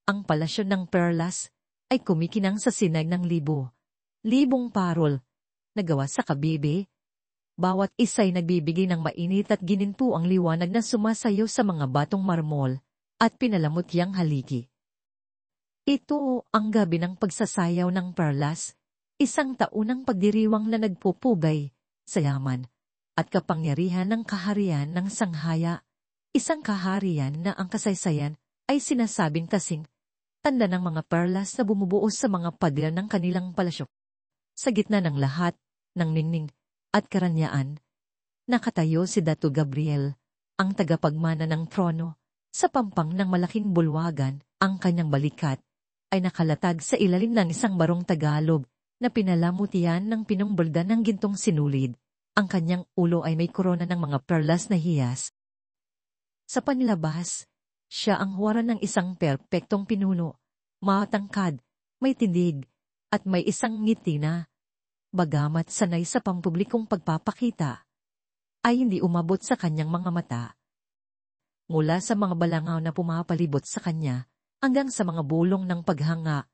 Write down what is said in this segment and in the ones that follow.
Ang palasyo ng perlas ay kumikinang sa sinag ng libong parol na gawa sa kabibe. Bawat isa'y nagbibigay ng mainit at ginintuang liwanag na sumasayaw sa mga batong marmol at pinalamutyang haligi. Ito ang gabi ng pagsasayaw ng perlas, isang taunang pagdiriwang na nagpupugay sa yaman at kapangyarihan ng kaharian ng sanghaya, isang kaharian na ang kasaysayan ay sinasabing kasing tanda ng mga perlas na bumubuo sa mga pader ng kanilang palasyo. Sa gitna ng lahat ng ningning at karanyaan, nakatayo si Dato Gabriel, ang tagapagmana ng trono, sa pampang ng malaking bulwagan. Ang kanyang balikat ay nakalatag sa ilalim ng isang barong Tagalog na pinalamutian ng pinungbolda ng gintong sinulid. Ang kanyang ulo ay may korona ng mga perlas na hiyas. Sa panlabas, siya ang huwaran ng isang perpektong pinuno, matangkad, may tindig, at may isang ngiti na, bagamat sanay sa pampublikong pagpapakita, ay hindi umabot sa kanyang mga mata. Mula sa mga balangaw na pumapalibot sa kanya, hanggang sa mga bulong ng paghanga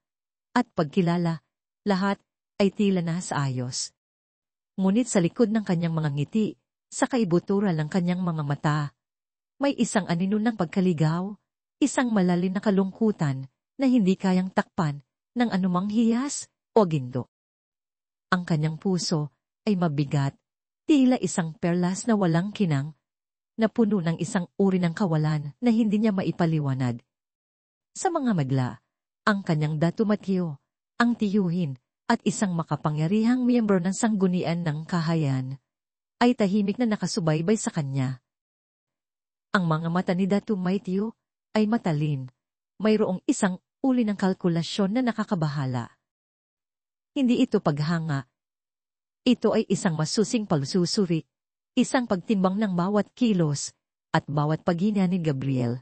at pagkilala, lahat ay tila na sa ayos. Ngunit sa likod ng kanyang mga ngiti, sa kaibuturan ng kanyang mga mata, may isang anino ng pagkaligaw, isang malalim na kalungkutan na hindi kayang takpan ng anumang hiyas o ginto. Ang kanyang puso ay mabigat, tila isang perlas na walang kinang, na puno ng isang uri ng kawalan na hindi niya maipaliwanag. Sa mga magla, ang kanyang Dato Mateo, ang tiyuhin, at isang makapangyarihang miyembro ng sanggunian ng kahayan, ay tahimik na nakasubaybay sa kanya. Ang mga mata ni Dato Mateo ay matalim, mayroong isang uri ng kalkulasyon na nakakabahala. Hindi ito paghanga. Ito ay isang masusing pagsusuri, isang pagtimbang ng bawat kilos at bawat paghinga ni Gabriel.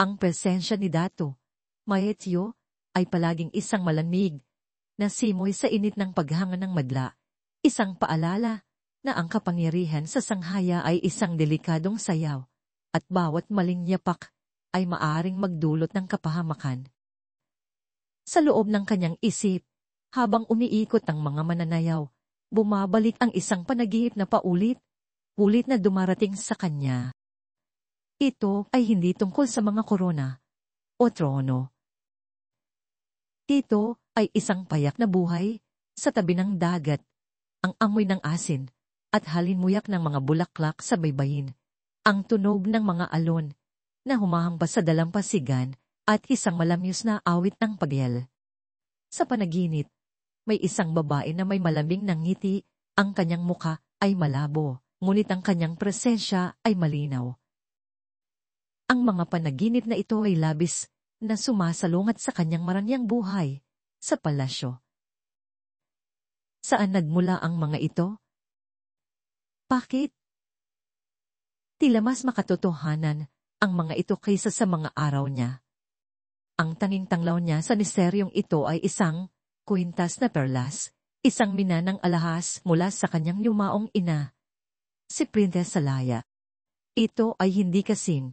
Ang presensya ni Dato Mateo ay palaging isang malamig na simoy sa init ng paghanga ng madla, isang paalala na ang kapangyarihan sa sanghaya ay isang delikadong sayaw, at bawat maling yapak ay maaring magdulot ng kapahamakan. Sa loob ng kanyang isip, habang umiikot ang mga mananayaw, bumabalik ang isang panaginip na paulit-ulit na dumarating sa kanya. Ito ay hindi tungkol sa mga korona o trono. Ito ay isang payak na buhay sa tabi ng dagat, ang amoy ng asin at halinmuyak ng mga bulaklak sa baybayin, ang tunog ng mga alon na humahampas sa dalampasigan at isang malamyos na awit ng pagyel. Sa panaginip, may isang babae na may malambing na ngiti, ang kanyang muka ay malabo, ngunit ang kanyang presensya ay malinaw. Ang mga panaginip na ito ay labis na sumasalungat sa kanyang maranyang buhay sa palasyo. Saan nagmula ang mga ito? Bakit? Tila mas makatotohanan ang mga ito kaysa sa mga araw niya. Ang tanging tanglaw niya sa misteryong ito ay isang kwintas na perlas, isang minanang alahas mula sa kanyang yumaong ina, si Prinsesa Leia. Ito ay hindi kasing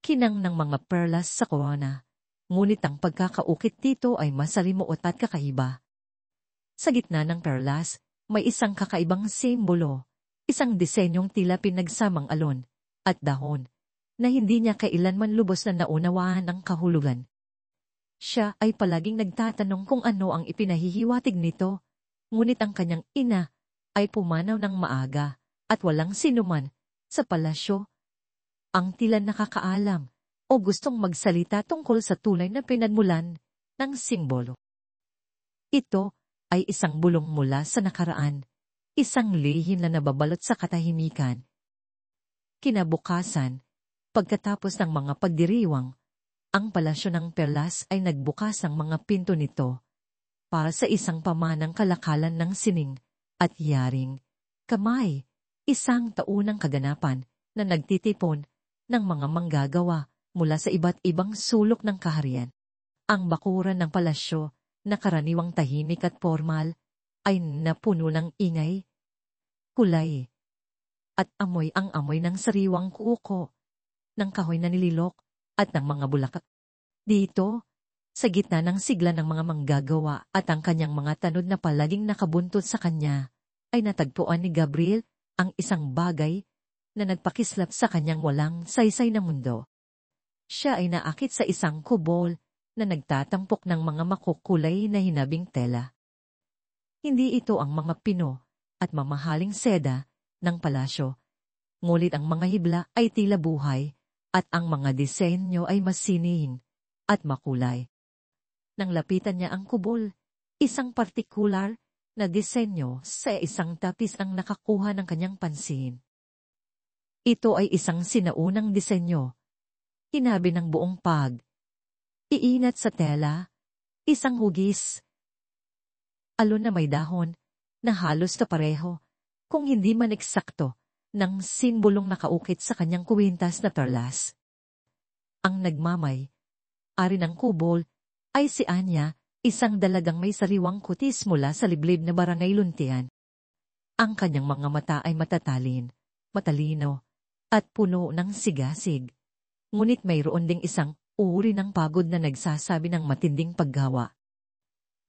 kinang ng mga perlas sa korona, ngunit ang pagkakaukit dito ay masalimuot at kakaiba. Sa gitna ng perlas, may isang kakaibang simbolo, isang disenyong tila pinagsamang alon at dahon, na hindi niya kailanman lubos na naunawaan ang kahulugan. Siya ay palaging nagtatanong kung ano ang ipinahihiwatig nito, ngunit ang kanyang ina ay pumanaw ng maaga at walang sinuman sa palasyo ang tila nakakaalam o gustong magsalita tungkol sa tunay na pinagmulan ng simbolo. Ito ay isang bulong mula sa nakaraan, isang lihim na nababalot sa katahimikan. Kinabukasan, pagkatapos ng mga pagdiriwang, ang palasyo ng perlas ay nagbukas ang mga pinto nito para sa isang pamanang kalakalan ng sining at yaring kamay, isang taunang kaganapan na nagtitipon ng mga manggagawa mula sa iba't ibang sulok ng kaharian. Ang bakuran ng palasyo na karaniwang tahimik at formal ay napuno ng ingay, kulay, at amoy ang amoy ng sariwang kuko, ng kahoy na nililok, at ng mga bulaklak. Dito, sa gitna ng sigla ng mga manggagawa at ang kanyang mga tanod na palaging nakabuntot sa kanya, ay natagpuan ni Gabriel ang isang bagay na nagpakislap sa kanyang walang saysay na mundo. Siya ay naakit sa isang kubol na nagtatampok ng mga makukulay na hinabing tela. Hindi ito ang mga pino at mamahaling seda ng palasyo, ngulit ang mga hibla ay tila buhay at ang mga disenyo ay masining at makulay. Nang lapitan niya ang kubol, isang partikular na disenyo sa isang tapis ang nakakuha ng kanyang pansin. Ito ay isang sinaunang disenyo. Hinabi ng buong pag. Iinat sa tela, isang hugis. Alon na may dahon, na halos kapareho, kung hindi man eksakto, ng simbolong nakaukit sa kanyang kuwintas na perlas. Ang nagmamay, ari ng kubol, ay si Anya, isang dalagang may sariwang kutis mula sa liblib na barangay Luntian. Ang kanyang mga mata ay matatalin, matalino, at puno ng sigasig. Ngunit mayroon ding isang uri ng pagod na nagsasabi ng matinding paggawa.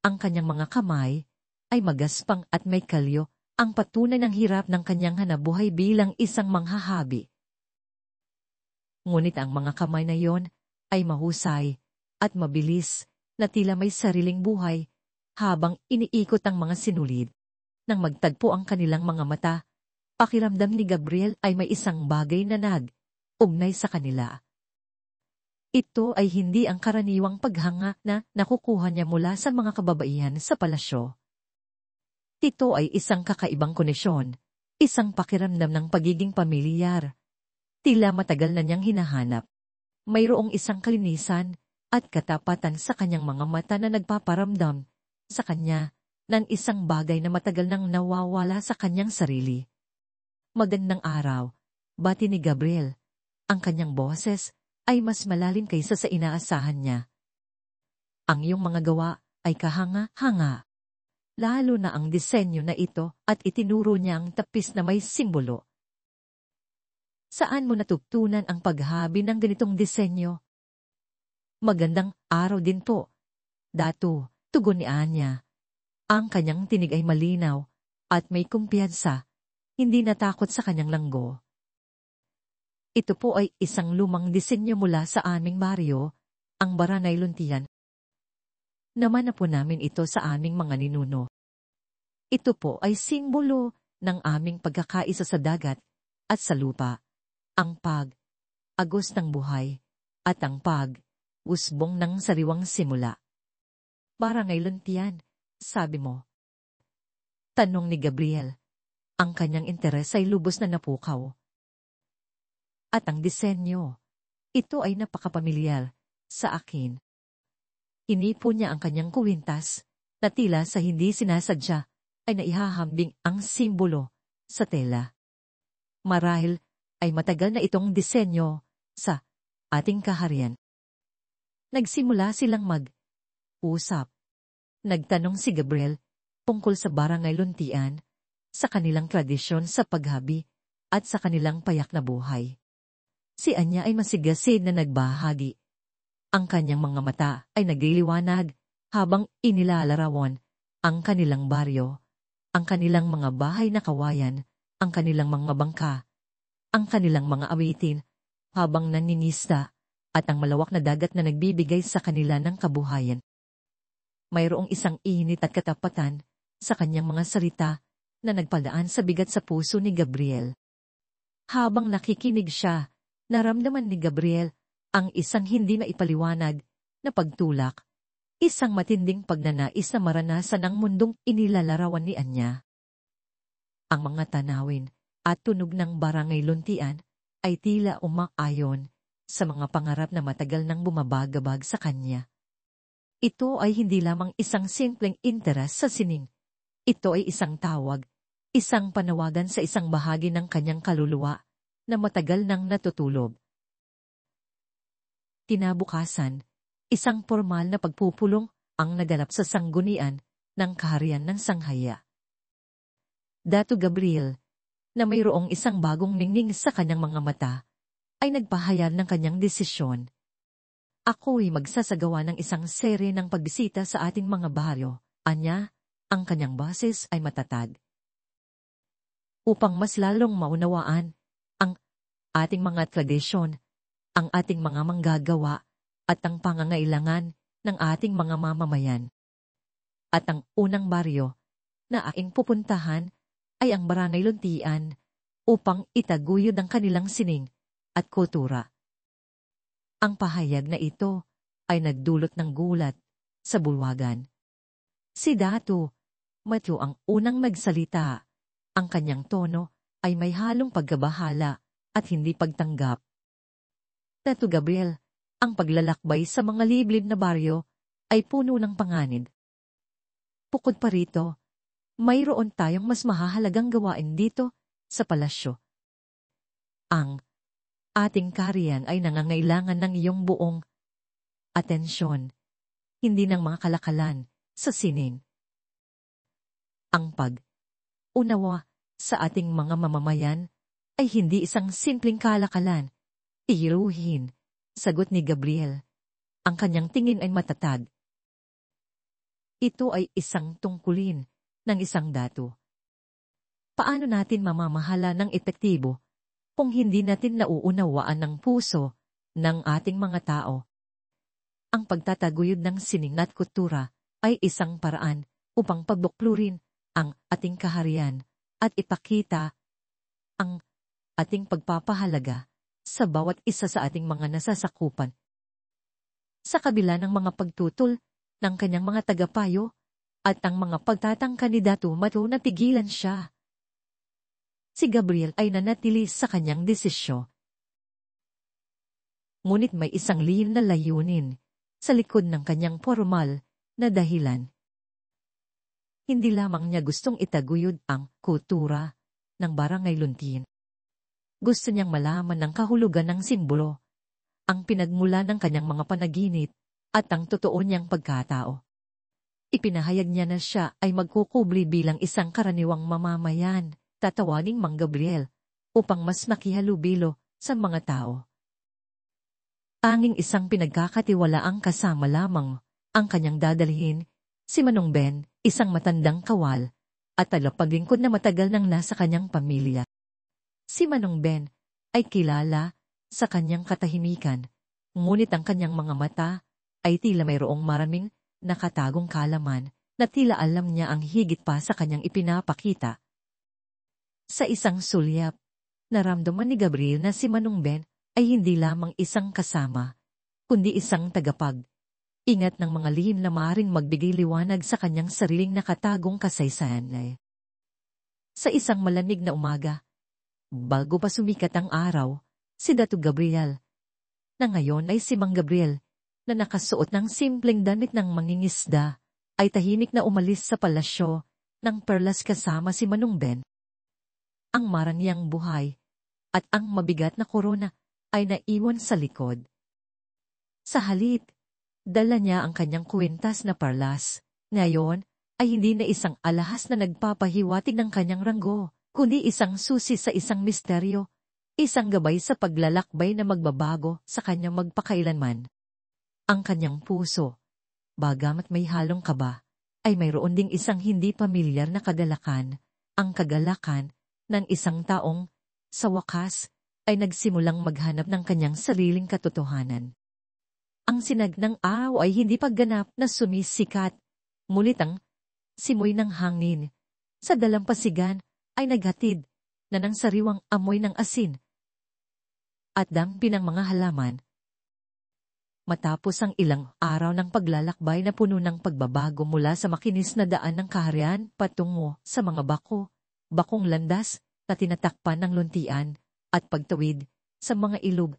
Ang kanyang mga kamay ay magaspang at may kalyo, ang patunay ng hirap ng kanyang hanabuhay bilang isang manghahabi. Ngunit ang mga kamay na yon ay mahusay at mabilis na tila may sariling buhay habang iniikot ang mga sinulid. Nang magtagpo ang kanilang mga mata, pakiramdam ni Gabriel ay may isang bagay na nag-ugnay sa kanila. Ito ay hindi ang karaniwang paghanga na nakukuha niya mula sa mga kababaihan sa palasyo. Ito ay isang kakaibang koneksyon, isang pakiramdam ng pagiging pamilyar. Tila matagal na niyang hinahanap. Mayroong isang kalinisan at katapatan sa kanyang mga mata na nagpaparamdam sa kanya ng isang bagay na matagal nang nawawala sa kanyang sarili. Magandang araw, bati ni Gabriel. Ang kanyang boses ay mas malalim kaysa sa inaasahan niya. Ang iyong mga gawa ay kahanga-hanga. Lalo na ang disenyo na ito at itinuro niya ang tapis na may simbolo. Saan mo natutunan ang paghabi ng ganitong disenyo? Magandang araw din po. Dato, tugon ni Anya. Ang kanyang tinig ay malinaw at may kumpiyansa, hindi natakot sa kanyang langgo. Ito po ay isang lumang disenyo mula sa aming baryo, ang Barangay Luntian. Naman na po namin ito sa aming mga ninuno. Ito po ay simbolo ng aming pagkakaisa sa dagat at sa lupa, ang pag-agos ng buhay, at ang pag-usbong ng sariwang simula. Barangay Luntian, sabi mo. Tanong ni Gabriel. Ang kanyang interes ay lubos na napukaw. At ang disenyo, ito ay napakapamilyar sa akin. Inipo niya ang kanyang kuwintas, na tila sa hindi sinasadya ay naihahambing ang simbolo sa tela. Marahil ay matagal na itong disenyo sa ating kaharian. Nagsimula silang mag-usap. Nagtanong si Gabriel tungkol sa Barangay Luntian, sa kanilang tradisyon sa paghabi at sa kanilang payak na buhay. Si Anya ay masigasig na nagbahagi. Ang kanyang mga mata ay nagliliwanag habang inilalarawan ang kanilang baryo, ang kanilang mga bahay na kawayan, ang kanilang mga bangka, ang kanilang mga awitin, habang naninista, at ang malawak na dagat na nagbibigay sa kanila ng kabuhayan. Mayroong isang init at katapatan sa kanyang mga salita na nagpadaan sa bigat sa puso ni Gabriel. Habang nakikinig siya, naramdaman ni Gabriel ang isang hindi maipaliwanag na pagtulak, isang matinding pagnanais na maranasan ang mundong inilalarawan ni Anya. Ang mga tanawin at tunog ng Barangay Luntian ay tila umaayon sa mga pangarap na matagal nang bumabagabag sa kanya. Ito ay hindi lamang isang simpleng interes sa sining. Ito ay isang tawag, isang panawagan sa isang bahagi ng kanyang kaluluwa na matagal nang natutulog. Kinabukasan, isang formal na pagpupulong ang naganap sa sanggunian ng kaharian ng Sanghaya. Dato Gabriel, na mayroong isang bagong ningning sa kanyang mga mata, ay nagpahayag ng kanyang desisyon. Ako'y magsasagawa ng isang serye ng pagbisita sa ating mga baryo. Anya, ang kanyang bases ay matatag. Upang mas lalong maunawaan ang ating mga tradisyon, ang ating mga manggagawa, at ang pangangailangan ng ating mga mamamayan. At ang unang baryo na aking pupuntahan ay ang Barangay Luntian upang itaguyod ang kanilang sining at kultura. Ang pahayag na ito ay nagdulot ng gulat sa bulwagan. Si Datu Matthew ang unang magsalita. Ang kanyang tono ay may halong pagkabahala at hindi pagtanggap. Datu Gabriel, ang paglalakbay sa mga liblib na baryo ay puno ng panganib. Bukod pa rito, mayroon tayong mas mahahalagang gawain dito sa palasyo. Ang ating kaharian ay nangangailangan ng iyong buong atensyon, hindi ng mga kalakalan sa sining. Ang pag-unawa sa ating mga mamamayan ay hindi isang simpleng kalakalan. Iruhin, sagot ni Gabriel. Ang kanyang tingin ay matatag. Ito ay isang tungkulin ng isang datu. Paano natin mamamahala ng epektibo kung hindi natin nauunawaan ng puso ng ating mga tao? Ang pagtataguyod ng sining at kultura ay isang paraan upang pagbuklurin ang ating kaharian at ipakita ang ating pagpapahalaga sa bawat isa sa ating mga nasasakupan. Sa kabila ng mga pagtutol ng kanyang mga tagapayo at ang mga pagtatangka ni Datu Matthew na tigilan siya, si Gabriel ay nanatili sa kanyang desisyon. Ngunit may isang lihim na layunin sa likod ng kanyang formal na dahilan. Hindi lamang niya gustong itaguyod ang kultura ng Barangay Luntian. Gusto niyang malaman ng kahulugan ng simbolo, ang pinagmula ng kanyang mga panaginip at ang totoo niyang pagkatao. Ipinahayag niya na siya ay magkukubli bilang isang karaniwang mamamayan, tatawaning Mang Gabriel, upang mas makihalubilo sa mga tao. Tanging isang pinagkakatiwalaang kasama lamang ang kanyang dadalhin, si Manong Ben, isang matandang kawal, at tagapaglingkod na matagal nang nasa kanyang pamilya. Si Manong Ben ay kilala sa kanyang katahimikan, ngunit ang kanyang mga mata ay tila mayroong maraming nakatagong kalaman na tila alam niya ang higit pa sa kanyang ipinapakita. Sa isang sulyap, naramdaman ni Gabriel na si Manong Ben ay hindi lamang isang kasama, kundi isang tagapag-ingat ng mga lihim na maaaring magbigay liwanag sa kanyang sariling nakatagong kasaysayan. Sa isang malamig na umaga, bago pa sumikat ang araw, si Datu Gabriel, na ngayon ay si Mang Gabriel, na nakasuot ng simpleng damit ng mangingisda, ay tahimik na umalis sa palasyo ng Perlas kasama si Manong Ben. Ang marangyang buhay at ang mabigat na korona ay naiwan sa likod. Sa halip, dala niya ang kanyang kwintas na perlas. Ngayon ay hindi na isang alahas na nagpapahiwatig ng kanyang ranggo, kundi isang susi sa isang misteryo, isang gabay sa paglalakbay na magbabago sa kanyang magpakailanman. Ang kanyang puso, bagamat may halong kaba, ay mayroon ding isang hindi pamilyar na kagalakan, ang kagalakan ng isang taong, sa wakas, ay nagsimulang maghanap ng kanyang sariling katotohanan. Ang sinag ng araw ay hindi pagganap na sumisikat, ngunit ang simoy ng hangin sa dalampasigan ay naghatid na ng sariwang amoy ng asin at dampi ng mga halaman. Matapos ang ilang araw ng paglalakbay na puno ng pagbabago mula sa makinis na daan ng kaharian patungo sa mga bakong landas na tinatakpan ng luntian at pagtawid sa mga ilog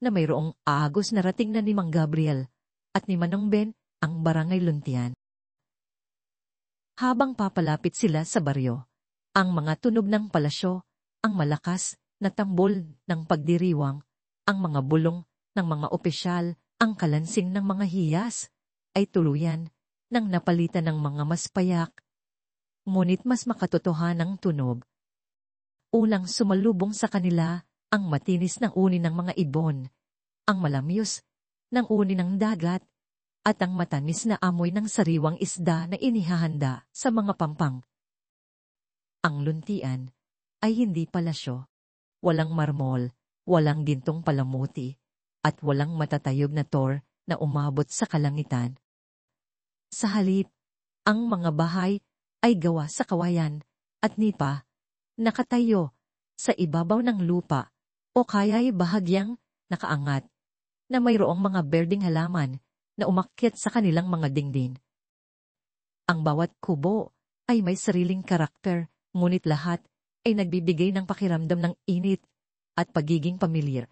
na mayroong agos na rating na ni Mang Gabriel at ni Manong Ben ang Barangay Luntian. Habang papalapit sila sa baryo, ang mga tunog ng palasyo, ang malakas na tambol ng pagdiriwang, ang mga bulong ng mga opisyal, ang kalansing ng mga hiyas, ay tuluyan nang napalitan ng mga mas payak, ngunit mas makatotohanang tunog. Unang sumalubong sa kanila ang matinis na uni ng mga ibon, ang malamyos ng uni ng dagat, at ang matamis na amoy ng sariwang isda na inihahanda sa mga pampang. Ang luntian ay hindi palasyo, walang marmol, walang gintong palamuti, at walang matatayog na tor na umabot sa kalangitan. Sa halip, ang mga bahay ay gawa sa kawayan at nipa, nakatayo sa ibabaw ng lupa o kaya'y bahagyang nakaangat na mayroong mga berdeng halaman na umakyat sa kanilang mga dingding. Ang bawat kubo ay may sariling karakter, ngunit lahat ay nagbibigay ng pakiramdam ng init at pagiging pamilyar.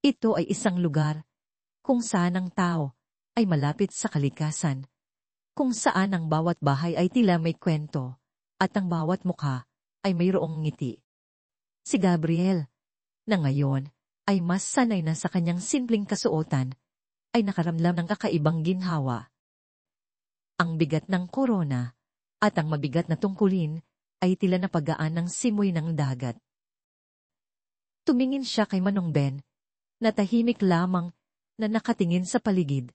Ito ay isang lugar kung saan ang tao ay malapit sa kalikasan, kung saan ang bawat bahay ay tila may kwento at ang bawat mukha ay mayroong ngiti. Si Gabriel, na ngayon ay mas sanay na sa kanyang simpleng kasuotan, ay nakaramdam ng kakaibang ginhawa. Ang bigat ng korona at ang mabigat na tungkulin ay tila napagaan ng simoy ng dagat. Tumingin siya kay Manong Ben, na tahimik lamang na nakatingin sa paligid.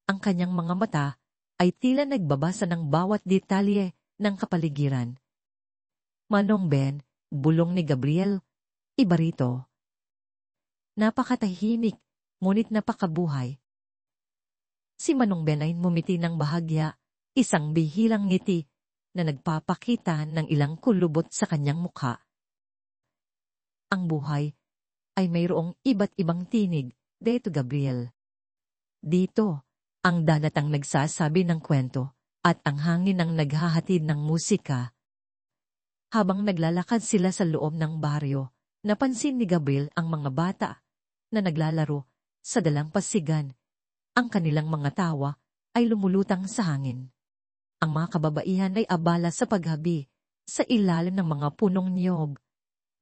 Ang kanyang mga mata ay tila nagbabasa ng bawat detalye ng kapaligiran. Manong Ben, bulong ni Gabriel, iba rito. Napakatahimik, ngunit napakabuhay. Si Manong Ben ay mumiti ng bahagya, isang bihilang ngiti na nagpapakita ng ilang kulubot sa kanyang mukha. Ang buhay ay mayroong iba't ibang tinig, dito Gabriel. Dito, ang dagat ang nagsasabi ng kwento at ang hangin ang naghahatid ng musika. Habang naglalakad sila sa loob ng baryo, napansin ni Gabriel ang mga bata na naglalaro sa dalampasigan. Ang kanilang mga tawa ay lumulutang sa hangin. Ang mga kababaihan ay abala sa paghabi sa ilalim ng mga punong niyog.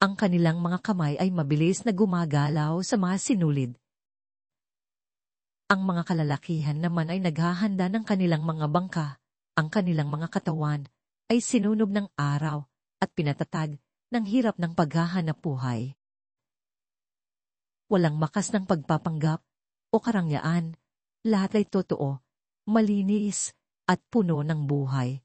Ang kanilang mga kamay ay mabilis na gumagalaw sa mga sinulid. Ang mga kalalakihan naman ay naghahanda ng kanilang mga bangka. Ang kanilang mga katawan ay sinunog ng araw at pinatatag ng hirap ng paghahanap buhay. Walang makas ng pagpapanggap o karangyaan. Lahat ay totoo, malinis, at puno ng buhay.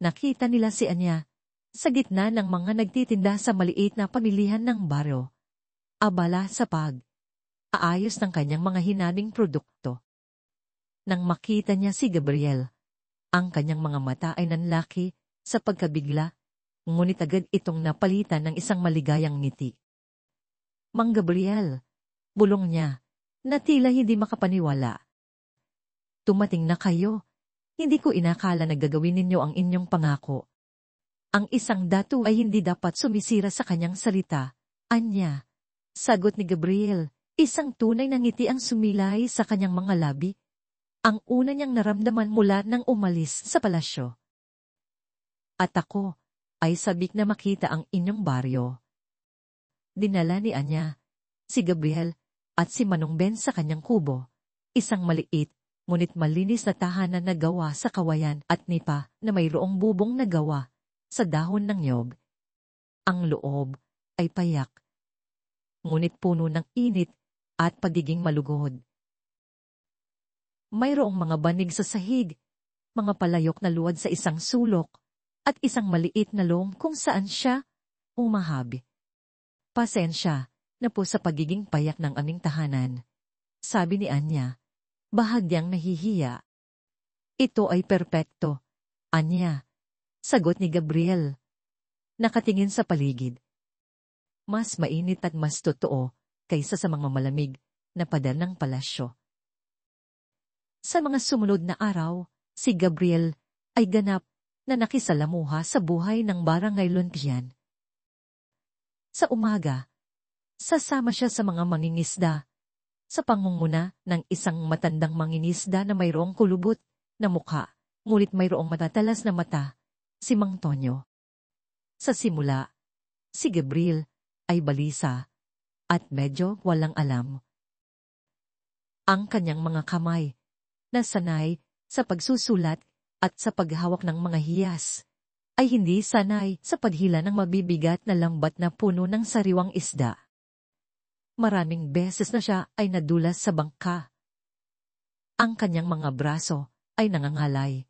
Nakita nila si Anya sa gitna ng mga nagtitinda sa maliit na pamilihan ng baryo. Abala sa pag-aayos ng kanyang mga hinabing produkto. Nang makita niya si Gabriel, ang kanyang mga mata ay nanlaki sa pagkabigla, ngunit agad itong napalitan ng isang maligayang ngiti. Mang Gabriel, bulong niya, na tila hindi makapaniwala. Tumating na kayo. Hindi ko inakala na gagawin ninyo ang inyong pangako. Ang isang datu ay hindi dapat sumisira sa kanyang salita. Anya, sagot ni Gabriel, isang tunay na ngiti ang sumilay sa kanyang mga labi. Ang una niyang naramdaman mula nang umalis sa palasyo. At ako ay sabik na makita ang inyong baryo. Dinala ni Anya, si Gabriel, at si Manong Ben sa kanyang kubo, isang maliit, ngunit malinis na tahanan na gawa sa kawayan at nipa na mayroong bubong na gawa sa dahon ng niyog. Ang loob ay payak, ngunit puno ng init at pagiging malugod. Mayroong mga banig sa sahig, mga palayok na luwad sa isang sulok, at isang maliit na loob kung saan siya umahabi. Pasensya na po sa pagiging payak ng aming tahanan, sabi ni Anya, bahagyang nahihiya. Ito ay perpekto, Anya, sagot ni Gabriel. Nakatingin sa paligid. Mas mainit at mas totoo kaysa sa mga malamig na pader ng palasyo. Sa mga sumunod na araw, si Gabriel ay ganap na nakisalamuha sa buhay ng barangay Luntian. Sa umaga, sasama siya sa mga mangingisda, sa pangunguna ng isang matandang mangingisda na mayroong kulubot na mukha, ngunit mayroong matatalas na mata, si Mang Tonyo. Sa simula, si Gabriel ay balisa at medyo walang alam. Ang kanyang mga kamay, na sanay sa pagsusulat at sa paghawak ng mga hiyas, ay hindi sanay sa paghila ng mabibigat na lambat na puno ng sariwang isda. Maraming beses na siya ay nadulas sa bangka. Ang kanyang mga braso ay nangangalay,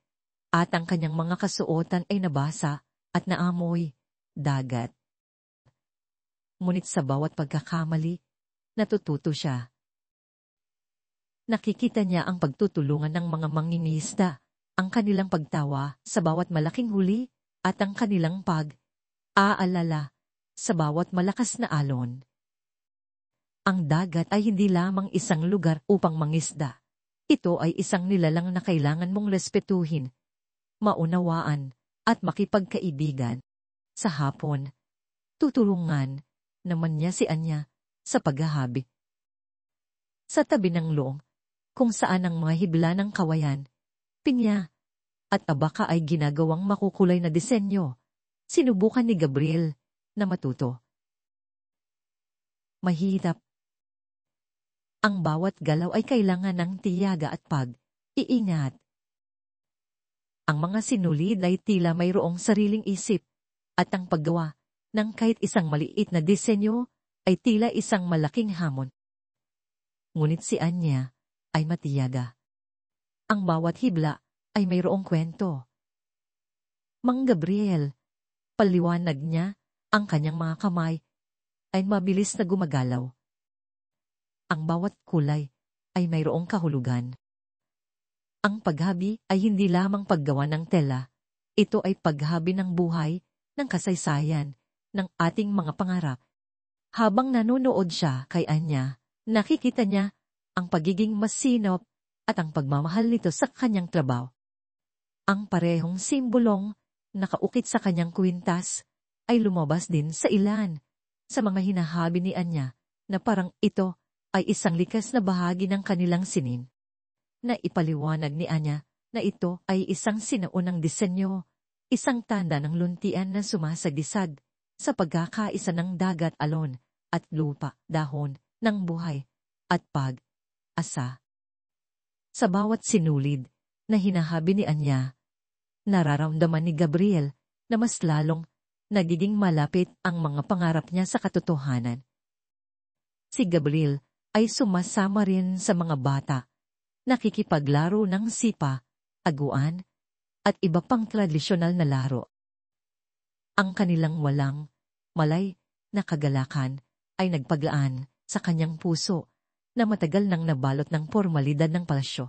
at ang kanyang mga kasuotan ay nabasa at naamoy dagat. Ngunit sa bawat pagkakamali, natututo siya. Nakikita niya ang pagtutulungan ng mga mangingisda, ang kanilang pagtawa sa bawat malaking huli, at ang kanilang pag-aalala sa bawat malakas na alon. Ang dagat ay hindi lamang isang lugar upang mangisda. Ito ay isang nilalang na kailangan mong respetuhin, maunawaan, at makipagkaibigan. Sa hapon, tutulungan naman niya si Anya sa paghahabi. Sa tabi ng loong, kung saan ang mga hibla ng kawayan, pinya, at abaka ay ginagawang makukulay na disenyo, sinubukan ni Gabriel na matuto. Mahirap. Ang bawat galaw ay kailangan ng tiyaga at pag-iingat. Ang mga sinulid ay tila mayroong sariling isip, at ang paggawa ng kahit isang maliit na disenyo ay tila isang malaking hamon. Ngunit si Anya ay matiyaga. Ang bawat hibla ay mayroong kwento. Mang Gabriel, paliwanag niya, ang kanyang mga kamay ay mabilis na gumagalaw. Ang bawat kulay ay mayroong kahulugan. Ang paghabi ay hindi lamang paggawa ng tela, ito ay paghabi ng buhay, ng kasaysayan, ng ating mga pangarap. Habang nanonood siya kay Anya, nakikita niya ang pagiging masinop at ang pagmamahal nito sa kanyang trabaho. Ang parehong simbolong nakaukit sa kanyang kwintas ay lumabas din sa ilan sa mga hinahabi ni Anya na parang ito ay isang likas na bahagi ng kanilang sinin. Na ipaliwanag ni Anya na ito ay isang sinaunang disenyo, isang tanda ng luntian na sumasagisag sa pagkakaisa ng dagat alon at lupa, dahon ng buhay at pag-asa. Sa bawat sinulid na hinahabi ni Anya, nararamdaman ni Gabriel na mas lalong nagiging malapit ang mga pangarap niya sa katotohanan. Si Gabriel ay sumasama rin sa mga bata, nakikipaglaro ng sipa, aguan, at iba pang tradisyonal na laro. Ang kanilang walang malay na kagalakan ay nagpaglaan sa kanyang puso na matagal nang nabalot ng formalidad ng palasyo.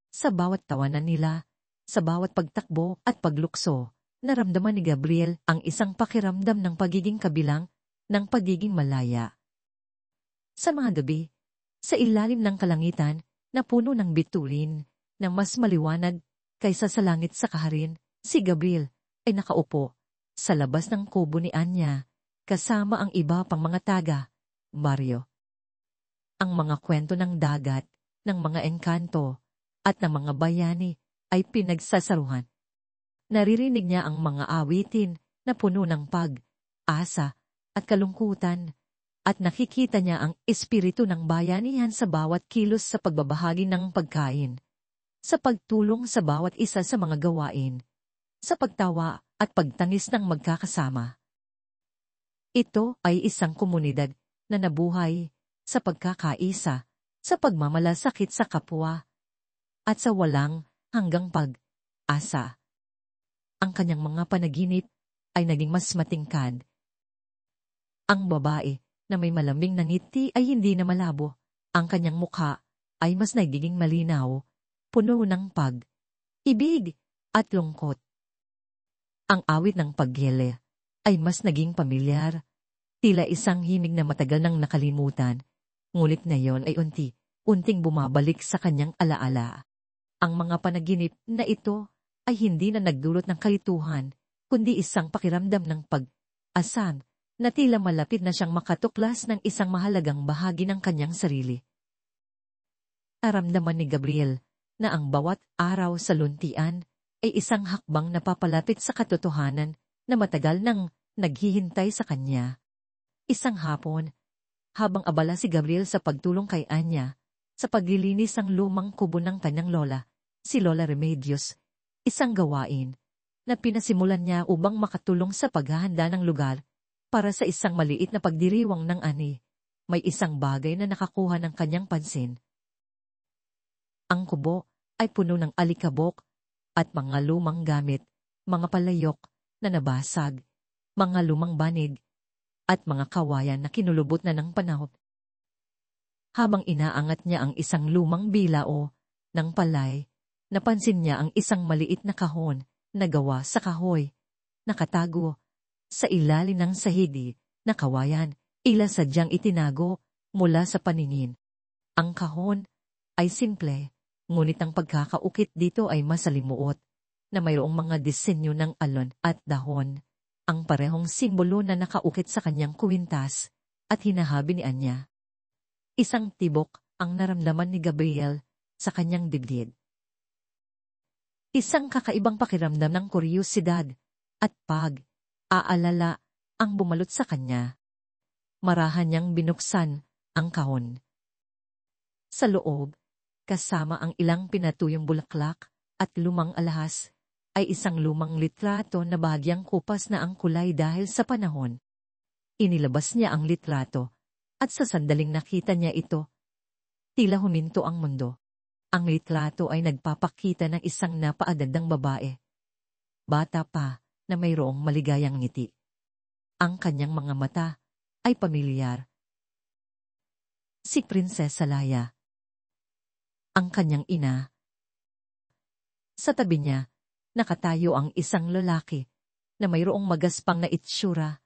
Sa bawat tawanan nila, sa bawat pagtakbo at paglukso, naramdaman ni Gabriel ang isang pakiramdam ng pagiging kabilang, ng pagiging malaya. Sa mga gabi, sa ilalim ng kalangitan na puno ng bituin na mas maliwanag kaysa sa langit sa kaharin, si Gabriel ay nakaupo sa labas ng kubo ni Anya kasama ang iba pang mga taga-baryo. Ang mga kwento ng dagat, ng mga engkanto, at ng mga bayani ay pinagsasaruhan. Naririnig niya ang mga awitin na puno ng pag-asa at kalungkutan, at nakikita niya ang espiritu ng bayanihan sa bawat kilos sa pagbabahagi ng pagkain, sa pagtulong sa bawat isa sa mga gawain, sa pagtawa at pagtangis ng magkakasama. Ito ay isang komunidad na nabuhay sa pagkakaisa, sa pagmamalasakit sa kapwa, at sa walang hanggang pag-asa. Ang kanyang mga panaginip ay naging mas matingkad. Ang babae na may malambing na ngiti ay hindi na malabo. Ang kanyang mukha ay mas nagiging malinaw, puno ng pag-ibig at lungkot. Ang awit ng paggele ay mas naging pamilyar, tila isang himig na matagal nang nakalimutan, ngunit ngayon ay unti-unting bumabalik sa kanyang alaala. Ang mga panaginip na ito ay hindi na nagdulot ng kalituhan, kundi isang pakiramdam ng pag-asam, na tila malapit na siyang makatuklas ng isang mahalagang bahagi ng kanyang sarili. Naramdaman ni Gabriel na ang bawat araw sa luntian ay isang hakbang na papalapit sa katotohanan na matagal nang naghihintay sa kanya. Isang hapon, habang abala si Gabriel sa pagtulong kay Anya, sa paglilinis ng lumang kubo ng kanyang lola, si Lola Remedios, isang gawain na pinasimulan niya upang makatulong sa paghahanda ng lugar para sa isang maliit na pagdiriwang ng ani. may isang bagay na nakakuha ng kanyang pansin. Ang kubo ay puno ng alikabok at mga lumang gamit, mga palayok na nabasag, mga lumang banig, at mga kawayan na kinulubot na ng panahon. Habang inaangat niya ang isang lumang bilao ng palay, napansin niya ang isang maliit na kahon na gawa sa kahoy, nakatago sa ilalim ng sahigi na kawayan, sadyang itinago mula sa paningin. Ang kahon ay simple, ngunit ang pagkakaukit dito ay masalimuot, na mayroong mga disenyo ng alon at dahon, ang parehong simbolo na nakaukit sa kanyang kuwintas at hinahabi ni Anya. Isang tibok ang naramdaman ni Gabriel sa kanyang dibdib. Isang kakaibang pakiramdam ng kuryosidad at pag-aalala ang bumalot sa kanya. Marahan niyang binuksan ang kahon. Sa loob, kasama ang ilang pinatuyong bulaklak at lumang alahas, ay isang lumang litrato na bahagyang kupas na ang kulay dahil sa panahon. Inilabas niya ang litrato, at sa sandaling nakita niya ito, tila huminto ang mundo. Ang litrato ay nagpapakita ng isang napaagandang babae. Bata pa na mayroong maligayang ngiti. Ang kanyang mga mata ay pamilyar. Si Prinsesa Leia. Ang kanyang ina. Sa tabi niya, nakatayo ang isang lalaki na mayroong magaspang na itsura.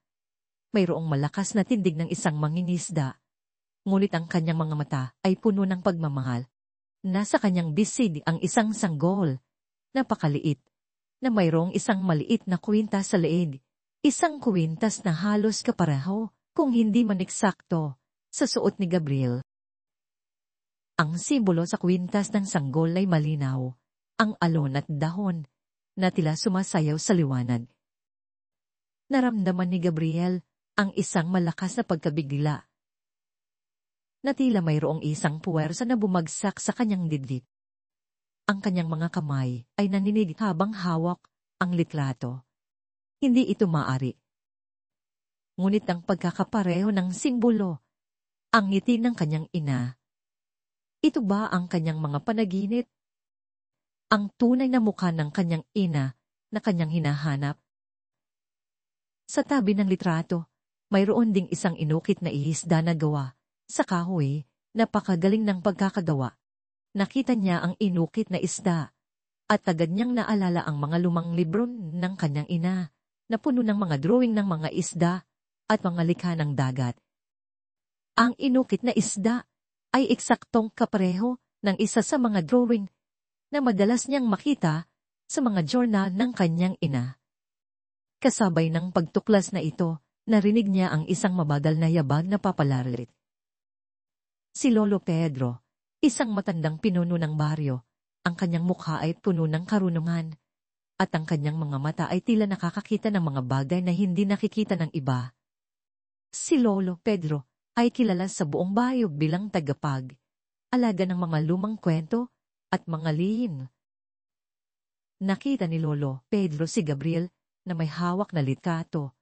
Mayroong malakas na tindig ng isang mangingisda. Ngunit ang kanyang mga mata ay puno ng pagmamahal. Nasa kanyang bisig ang isang sanggol, napakaliit, na mayroong isang maliit na kwintas sa leeg. Isang kwintas na halos kapareho, kung hindi man eksakto, sa suot ni Gabriel. Ang simbolo sa kwintas ng sanggol ay malinaw, ang alon at dahon, na tila sumasayaw sa liwanag. Naramdaman ni Gabriel ang isang malakas na pagkabigla, na tila mayroong isang puwersa na bumagsak sa kanyang dibdib. Ang kanyang mga kamay ay naninig habang hawak ang litrato. Hindi ito maaari. Ngunit ang pagkakapareho ng simbolo, ang ngiti ng kanyang ina. Ito ba ang kanyang mga panaginip? Ang tunay na mukha ng kanyang ina na kanyang hinahanap? Sa tabi ng litrato, mayroon ding isang inukit na ihisda na gawa sa kahoy, napakagaling ng pagkakagawa. Nakita niya ang inukit na isda, at agad niyang naalala ang mga lumang libro ng kanyang ina, na puno ng mga drawing ng mga isda at mga likha ng dagat. Ang inukit na isda ay eksaktong kapareho ng isa sa mga drawing na madalas niyang makita sa mga journal ng kanyang ina. Kasabay ng pagtuklas na ito, narinig niya ang isang mabagal na yabag na papalarit. Si Lolo Pedro, isang matandang pinuno ng baryo, ang kanyang mukha ay puno ng karunungan, at ang kanyang mga mata ay tila nakakakita ng mga bagay na hindi nakikita ng iba. Si Lolo Pedro ay kilala sa buong bayo bilang tagapag-alaga ng mga lumang kwento at mga lihim. Nakita ni Lolo Pedro si Gabriel na may hawak na litrato,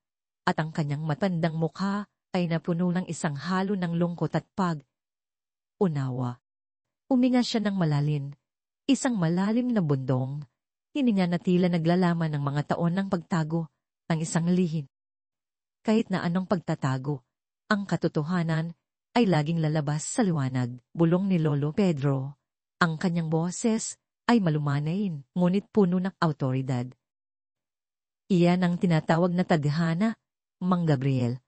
at ang kanyang matandang mukha ay napuno ng isang halo ng lungkot at pag-unawa. Uminga siya ng malalim, isang malalim na bundong, hininga na tila naglalaman ng mga taon ng pagtago ng isang lihim. Kahit na anong pagtatago, ang katotohanan ay laging lalabas sa liwanag, bulong ni Lolo Pedro. Ang kanyang boses ay malumanain, ngunit puno ng awtoridad. Iyan ang tinatawag na tadhana, Mang Gabriel.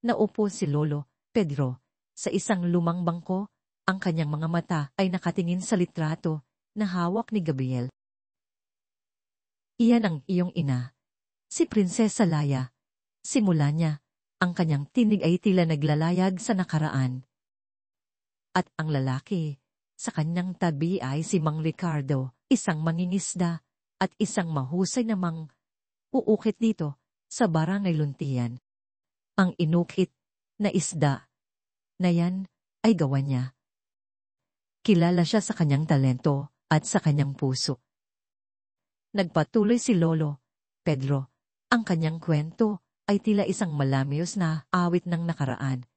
Naupo si Lolo Pedro sa isang lumang bangko, ang kanyang mga mata ay nakatingin sa litrato na hawak ni Gabriel. Iyan ang iyong ina, si Prinsesa Leia. Simula niya, ang kanyang tinig ay tila naglalayag sa nakaraan. At ang lalaki sa kanyang tabi ay si Mang Ricardo, isang mangingisda at isang mahusay na uukit dito sa Barangay Luntian. Ang inukit na isda na yan ay gawa niya. Kilala siya sa kanyang talento at sa kanyang puso. Nagpatuloy si Lolo Pedro. Ang kanyang kwento ay tila isang malamyos na awit ng nakaraan.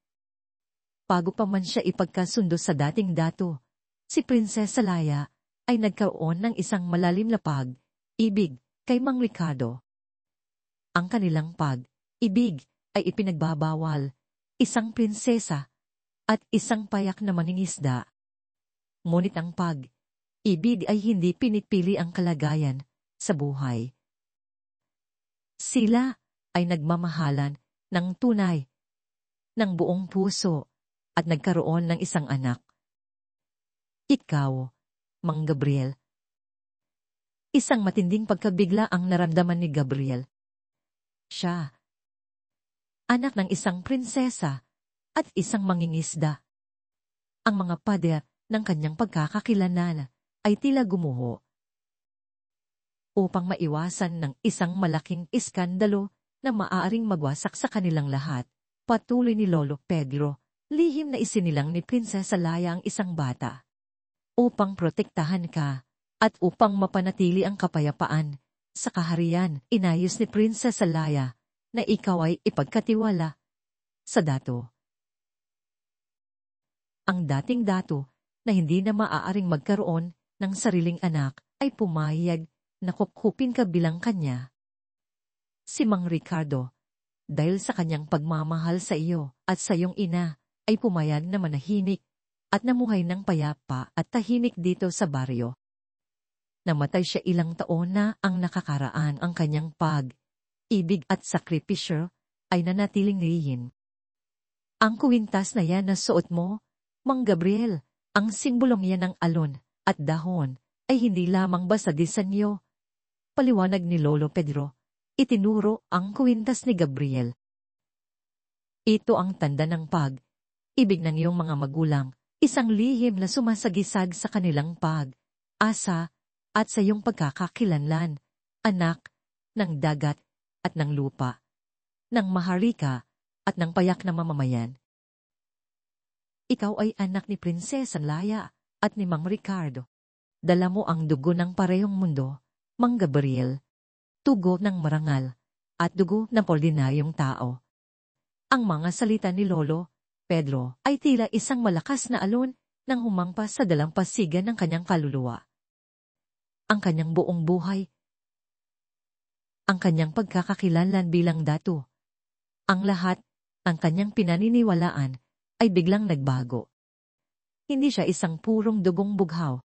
bago pa man siya ipagkasundo sa dating dato, si Prinsesa Laya ay nagkaroon ng isang malalim na pag-ibig kay Mang Ricardo. Ang kanilang pag-ibig ay ipinagbabawal, isang prinsesa at isang payak na mangingisda. Ngunit ang pag-ibig ay hindi pinipili ang kalagayan sa buhay. Sila ay nagmamahalan ng tunay, ng buong puso, at nagkaroon ng isang anak. Ikaw, Mang Gabriel. Isang matinding pagkabigla ang naramdaman ni Gabriel. Siya, anak ng isang prinsesa at isang mangingisda. Ang mga pader ng kanyang pagkakakilanlan ay tila gumuho. Upang maiwasan ng isang malaking iskandalo na maaaring magwasak sa kanilang lahat, patuloy ni Lolo Pedro, lihim na isinilang ni Prinsesa Laya ang isang bata. Upang protektahan ka, at upang mapanatili ang kapayapaan sa kaharian, inayos ni Prinsesa Laya na ikaw ay ipagkatiwala sa dato. Ang dating dato na hindi na maaaring magkaroon ng sariling anak ay pumayag na kukupin ka bilang kanya. Si Mang Ricardo, dahil sa kanyang pagmamahal sa iyo at sa iyong ina, ay pumayag na manahimik at namuhay ng payapa at tahimik dito sa baryo. Namatay siya ilang taon na ang nakakaraan, ang kanyang pag-ibig at sakripisyo ay nanatiling riyin. Ang kuwintas na yan na suot mo, Mang Gabriel, ang simbolong yan ng alon at dahon, ay hindi lamang basta disenyo. Paliwanag ni Lolo Pedro, itinuro ang kuwintas ni Gabriel. Ito ang tanda ng pag-ibig ng iyong mga magulang, isang lihim na sumasagisag sa kanilang pag-asa at sa iyong pagkakakilanlan, anak ng dagat at ng lupa, ng maharika at ng payak na mamamayan. Ikaw ay anak ni Prinsesa Laya at ni Mang Ricardo. Dala mo ang dugo ng parehong mundo, Mang Gabriel, dugo ng marangal at dugo ng ordinaryong tao. Ang mga salita ni Lolo Pedro ay tila isang malakas na alon nang humampas sa dalampasigan ng kanyang kaluluwa. Ang kanyang buong buhay, ang kanyang pagkakakilanlan bilang dato, ang lahat ng kanyang pinaniniwalaan ay biglang nagbago. Hindi siya isang purong dugong bughaw.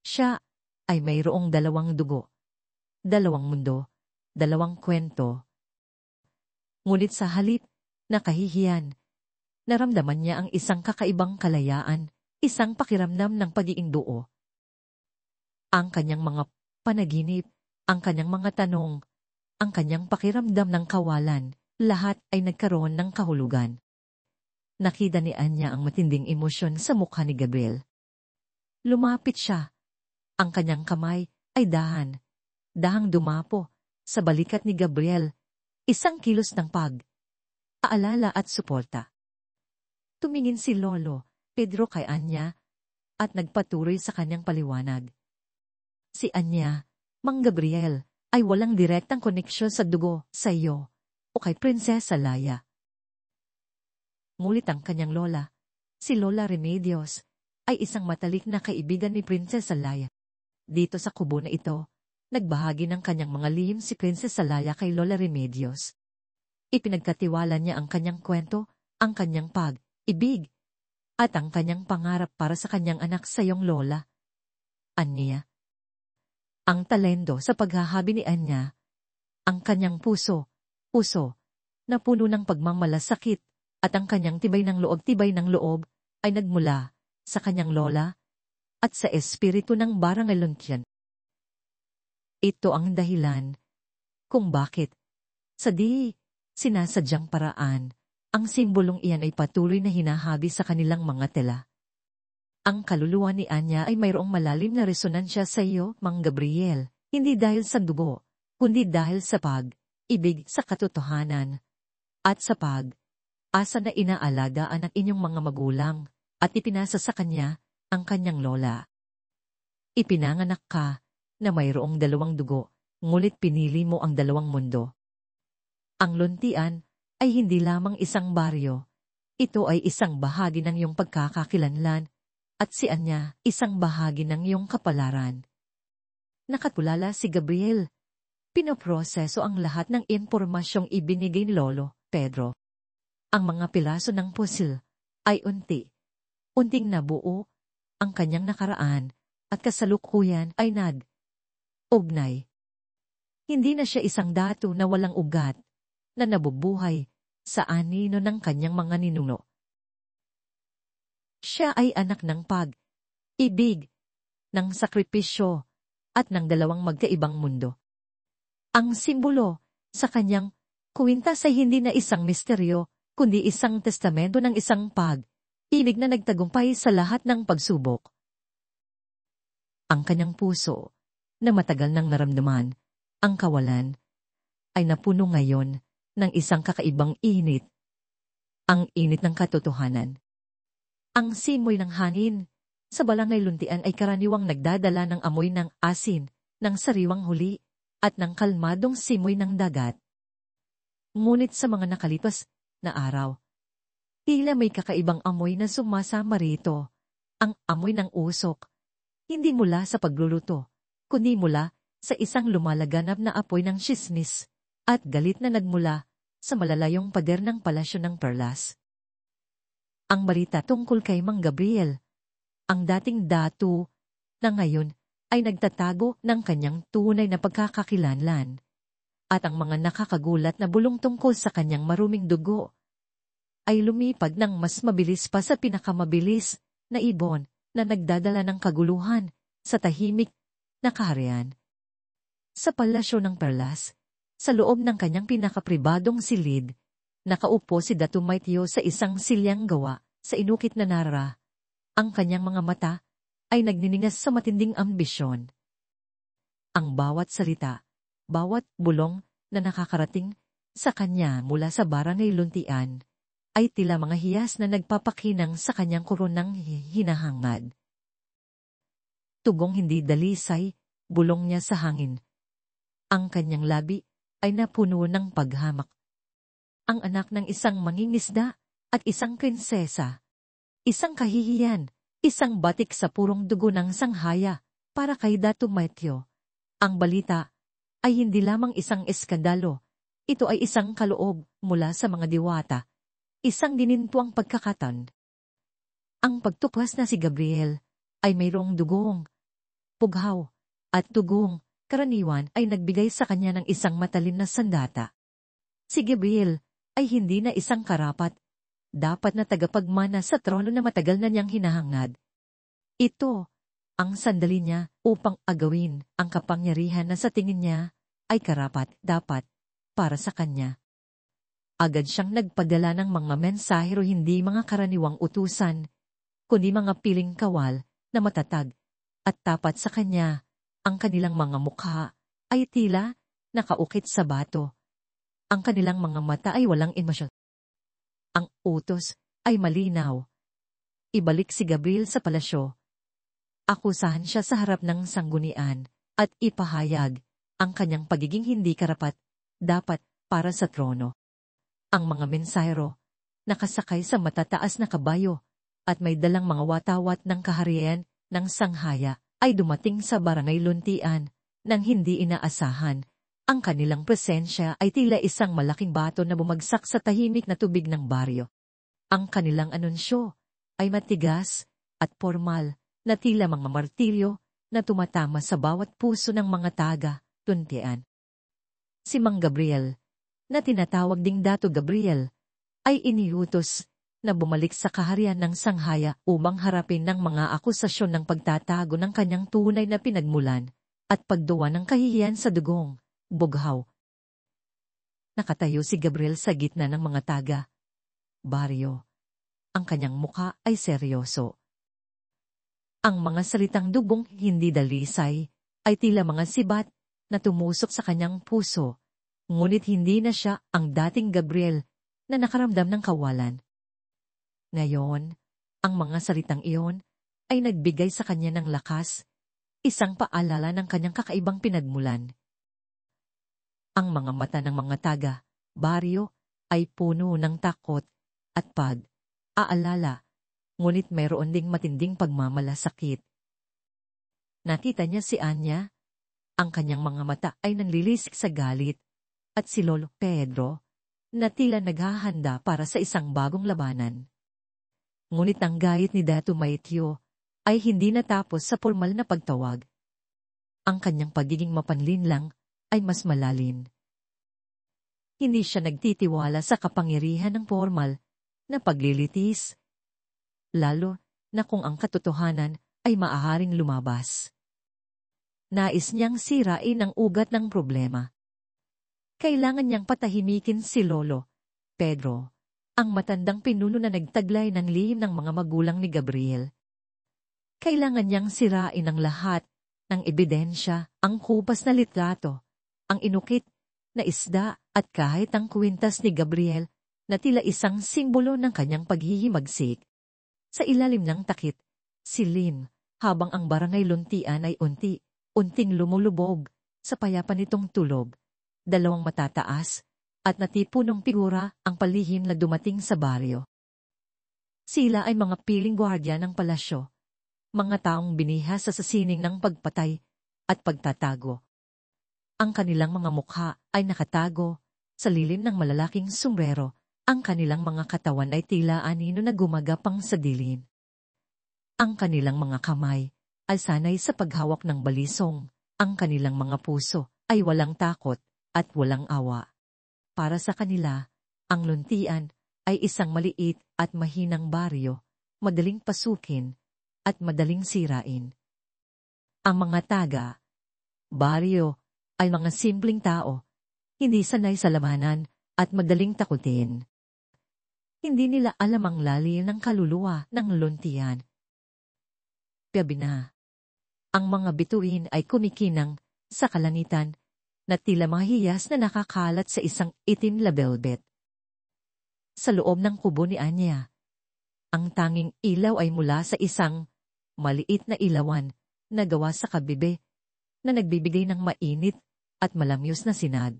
Siya ay mayroong dalawang dugo, dalawang mundo, dalawang kwento. Ngunit sa halip na kahihiyan, naramdaman niya ang isang kakaibang kalayaan, isang pakiramdam ng pagiging buo. Ang kanyang mga panaginip, ang kanyang mga tanong, ang kanyang pakiramdam ng kawalan, lahat ay nagkaroon ng kahulugan. Nakita ni Anya ang matinding emosyon sa mukha ni Gabriel. Lumapit siya. Ang kanyang kamay ay dahang dumapo sa balikat ni Gabriel, isang kilos ng pag-aalala at suporta. Tumingin si Lolo Pedro kay Anya at nagpatuloy sa kanyang paliwanag. Si Anya, Mang Gabriel, ay walang direktang koneksyon sa dugo, sa iyo, o kay Prinsesa Laya. Ngunit ang kanyang lola, si Lola Remedios, ay isang matalik na kaibigan ni Prinsesa Laya. Dito sa kubo na ito, nagbahagi ng kanyang mga lihim si Prinsesa Laya kay Lola Remedios. Ipinagkatiwala niya ang kanyang kwento, ang kanyang pag-ibig, at ang kanyang pangarap para sa kanyang anak sa iyong lola. Anya. Ang talento sa paghahabi ni Anya, ang kanyang puso, na puno ng pagmamalasakit, at ang kanyang tibay ng loob, ay nagmula sa kanyang lola at sa espiritu ng Barangay Luntian. Ito ang dahilan kung bakit, sa di sinasadyang paraan, ang simbolong iyan ay patuloy na hinahabi sa kanilang mga tela. Ang kaluluwa ni Anya ay mayroong malalim na resonansya sa iyo, Mang Gabriel, hindi dahil sa dugo, kundi dahil sa pag-ibig sa katotohanan, at sa pag-asa na inaalagaan ng inyong mga magulang, at ipinasa sa kanya ang kanyang lola. Ipinanganak ka na mayroong dalawang dugo, ngunit pinili mo ang dalawang mundo. Ang Luntian ay hindi lamang isang baryo, Ito ay isang bahagi ng iyong pagkakakilanlan, at si Anya isang bahagi ng iyong kapalaran. Nakatulala si Gabriel. Pinoproseso ang lahat ng impormasyong ibinigay ni Lolo Pedro. Ang mga pilaso ng pusil ay unting nabuo, ang kanyang nakaraan at kasalukuyan ay ugnay. Hindi na siya isang dato na walang ugat, na nabubuhay sa anino ng kanyang mga ninuno. Siya ay anak ng pag-ibig, ng sakripisyo, at ng dalawang magkaibang mundo. Ang simbolo sa kanyang kwintas ay hindi na isang misteryo, kundi isang testamento ng isang pag-ibig na nagtagumpay sa lahat ng pagsubok. Ang kanyang puso, na matagal nang naramdaman ang kawalan, ay napuno ngayon ng isang kakaibang init. Ang init ng katotohanan. Ang simoy ng hangin sa Barangay Luntian ay karaniwang nagdadala ng amoy ng asin, ng sariwang huli, at ng kalmadong simoy ng dagat. Ngunit sa mga nakalipas na araw, tila may kakaibang amoy na sumasama rito, ang amoy ng usok, hindi mula sa pagluluto, kundi mula sa isang lumalaganap na apoy ng sismis, at galit na nagmula sa malalayong pader ng palasyo ng Perlas. Ang balita tungkol kay Mang Gabriel, ang dating dato, na ngayon ay nagtatago ng kanyang tunay na pagkakakilanlan, at ang mga nakakagulat na bulong tungkol sa kanyang maruming dugo, ay lumipad ng mas mabilis pa sa pinakamabilis na ibon na nagdadala ng kaguluhan sa tahimik na kaharian. Sa palasyo ng Perlas, sa loob ng kanyang pinakapribadong silid, nakaupo si Dato Maitio sa isang silyang gawa sa inukit na nara. Ang kanyang mga mata ay nagniningas sa matinding ambisyon. Ang bawat salita, bawat bulong na nakakarating sa kanya mula sa Barangay Luntian, ay tila mga hiyas na nagpapakinang sa kanyang koronang hinahangad. Tugong hindi dalisay, bulong niya sa hangin. Ang kanyang labi ay napuno ng paghamak. Ang anak ng isang mangingisda at isang prinsesa. Isang kahihiyan, isang batik sa purong dugo ng sanghaya para kay Dato Maitio. Ang balita ay hindi lamang isang eskandalo, ito ay isang kaloob mula sa mga diwata, isang ginintuang pagkakataon. Ang pagtuklas na si Gabriel ay mayroong dugong, pughaw, at dugong, karaniwan ay nagbigay sa kanya ng isang matalin na sandata. Si Gabriel ay hindi na isang karapat, dapat na tagapagmana sa trono na matagal na niyang hinahangad. Ito ang sandali niya upang agawin ang kapangyarihan na sa tingin niya ay karapat dapat para sa kanya. Agad siyang nagpadala ng mga mensahero, hindi mga karaniwang utusan, kundi mga piling kawal na matatag at tapat sa kanya. Ang kanilang mga mukha ay tila nakaukit sa bato. Ang kanilang mga mata ay walang emosyon. Ang utos ay malinaw. Ibalik si Gabriel sa palasyo. Akusahan siya sa harap ng sanggunian at ipahayag ang kanyang pagiging hindi karapat dapat para sa trono. Ang mga mensahero, nakasakay sa matataas na kabayo at may dalang mga watawat ng kaharian ng sanghaya, ay dumating sa Barangay Luntian nang hindi inaasahan. Ang kanilang presensya ay tila isang malaking bato na bumagsak sa tahimik na tubig ng baryo. Ang kanilang anunsyo ay matigas at formal na tila mga martilyo na tumatama sa bawat puso ng mga taga-Luntian. Si Mang Gabriel, na tinatawag ding Dato Gabriel, ay iniutos na bumalik sa kaharian ng sanghaya upang harapin ng mga akusasyon ng pagtatago ng kanyang tunay na pinagmulan at pagduwa ng kahihiyan sa dugong, bughaw. Nakatayo si Gabriel sa gitna ng mga taga-baryo. Ang kanyang mukha ay seryoso. Ang mga salitang dugong hindi dalisay ay tila mga sibat na tumusok sa kanyang puso, ngunit hindi na siya ang dating Gabriel na nakaramdam ng kawalan. Ngayon, ang mga salitang iyon ay nagbigay sa kanya ng lakas, isang paalala ng kanyang kakaibang pinagmulan. Ang mga mata ng mga taga-baryo ay puno ng takot at aalala, ngunit mayroon ding matinding pagmamalasakit. Nakita niya si Anya, ang kanyang mga mata ay nanlilisik sa galit, at si Lolo Pedro, na tila naghahanda para sa isang bagong labanan. Ngunit ang gayet ni Dato Maitio ay hindi natapos sa formal na pagtawag. Ang kanyang pagiging mapanlinlang ay mas malalim. Hindi siya nagtitiwala sa kapangyarihan ng formal na paglilitis, lalo na kung ang katotohanan ay maaaring lumabas. Nais niyang sirain ang ugat ng problema. Kailangan niyang patahimikin si Lolo Pedro, ang matandang pinuno na nagtaglay ng lihim ng mga magulang ni Gabriel. Kailangan niyang sirain ang lahat ng ebidensya, ang kupas na litrato, ang inukit na isda at kahit ang kwintas ni Gabriel na tila isang simbolo ng kanyang paghihimagsik. Sa ilalim ng takip, si Lynn, habang ang barangay luntian ay unting lumulubog sa payapa nitong tulog, dalawang matataas at natipunong figura ang palihim na dumating sa baryo. Sila ay mga piling gwardiya ng palasyo, mga taong binihas sa sining ng pagpatay at pagtatago. Ang kanilang mga mukha ay nakatago sa lilim ng malalaking sombrero, ang kanilang mga katawan ay tila anino na gumagapang sa dilim. Ang kanilang mga kamay ay sanay sa paghawak ng balisong, ang kanilang mga puso ay walang takot at walang awa. Para sa kanila, ang luntian ay isang maliit at mahinang baryo, madaling pasukin at madaling sirain. Ang mga taga-baryo ay mga simpleng tao, hindi sanay sa labanan at madaling takutin. Hindi nila alam ang lalim ng kaluluwa ng luntian. Gabi na. Ang mga bituin ay kumikinang sa kalangitan na tila mahiyas na nakakalat sa isang itim na velvet. Sa loob ng kubo ni Anya, ang tanging ilaw ay mula sa isang maliit na ilawan na gawa sa kabibe na nagbibigay ng mainit at malamyos na sinag.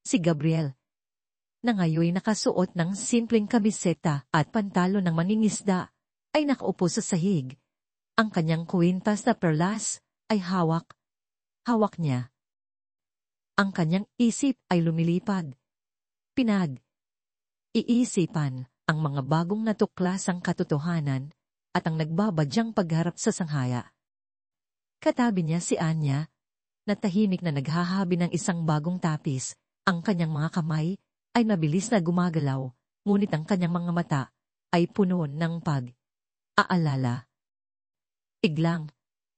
Si Gabriel, na ngayon nakasuot ng simpleng kamiseta at pantalo ng maningisda, ay nakaupo sa sahig. Ang kanyang kwintas na perlas ay hawak niya. Ang kanyang isip ay lumilipad. Iisipan ang mga bagong natuklasang katotohanan at ang nagbabadyang pagharap sa sanghaya. Katabi niya si Anya, na tahimik na naghahabi ng isang bagong tapis. Ang kanyang mga kamay ay mabilis na gumagalaw, ngunit ang kanyang mga mata ay puno ng pag-aalala. Biglang,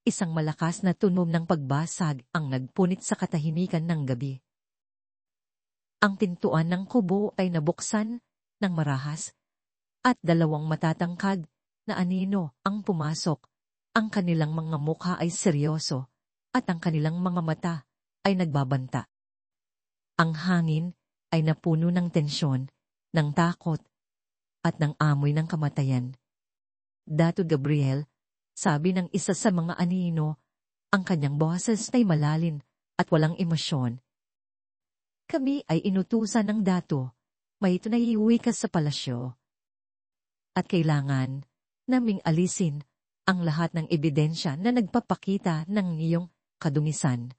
isang malakas na tunog ng pagbasag ang nagpunit sa katahimikan ng gabi. Ang pintuan ng kubo ay nabuksan ng marahas, at dalawang matatangkad na anino ang pumasok. Ang kanilang mga mukha ay seryoso, at ang kanilang mga mata ay nagbabanta. Ang hangin ay napuno ng tensyon, ng takot, at ng amoy ng kamatayan. Dato Gabriel, sabi ng isa sa mga anino, ang kanyang boses ay malalim at walang emosyon. Kami ay inutusan ng dato, may ito na iuwi ka sa palasyo. At kailangan naming alisin ang lahat ng ebidensya na nagpapakita ng iyong kadungisan.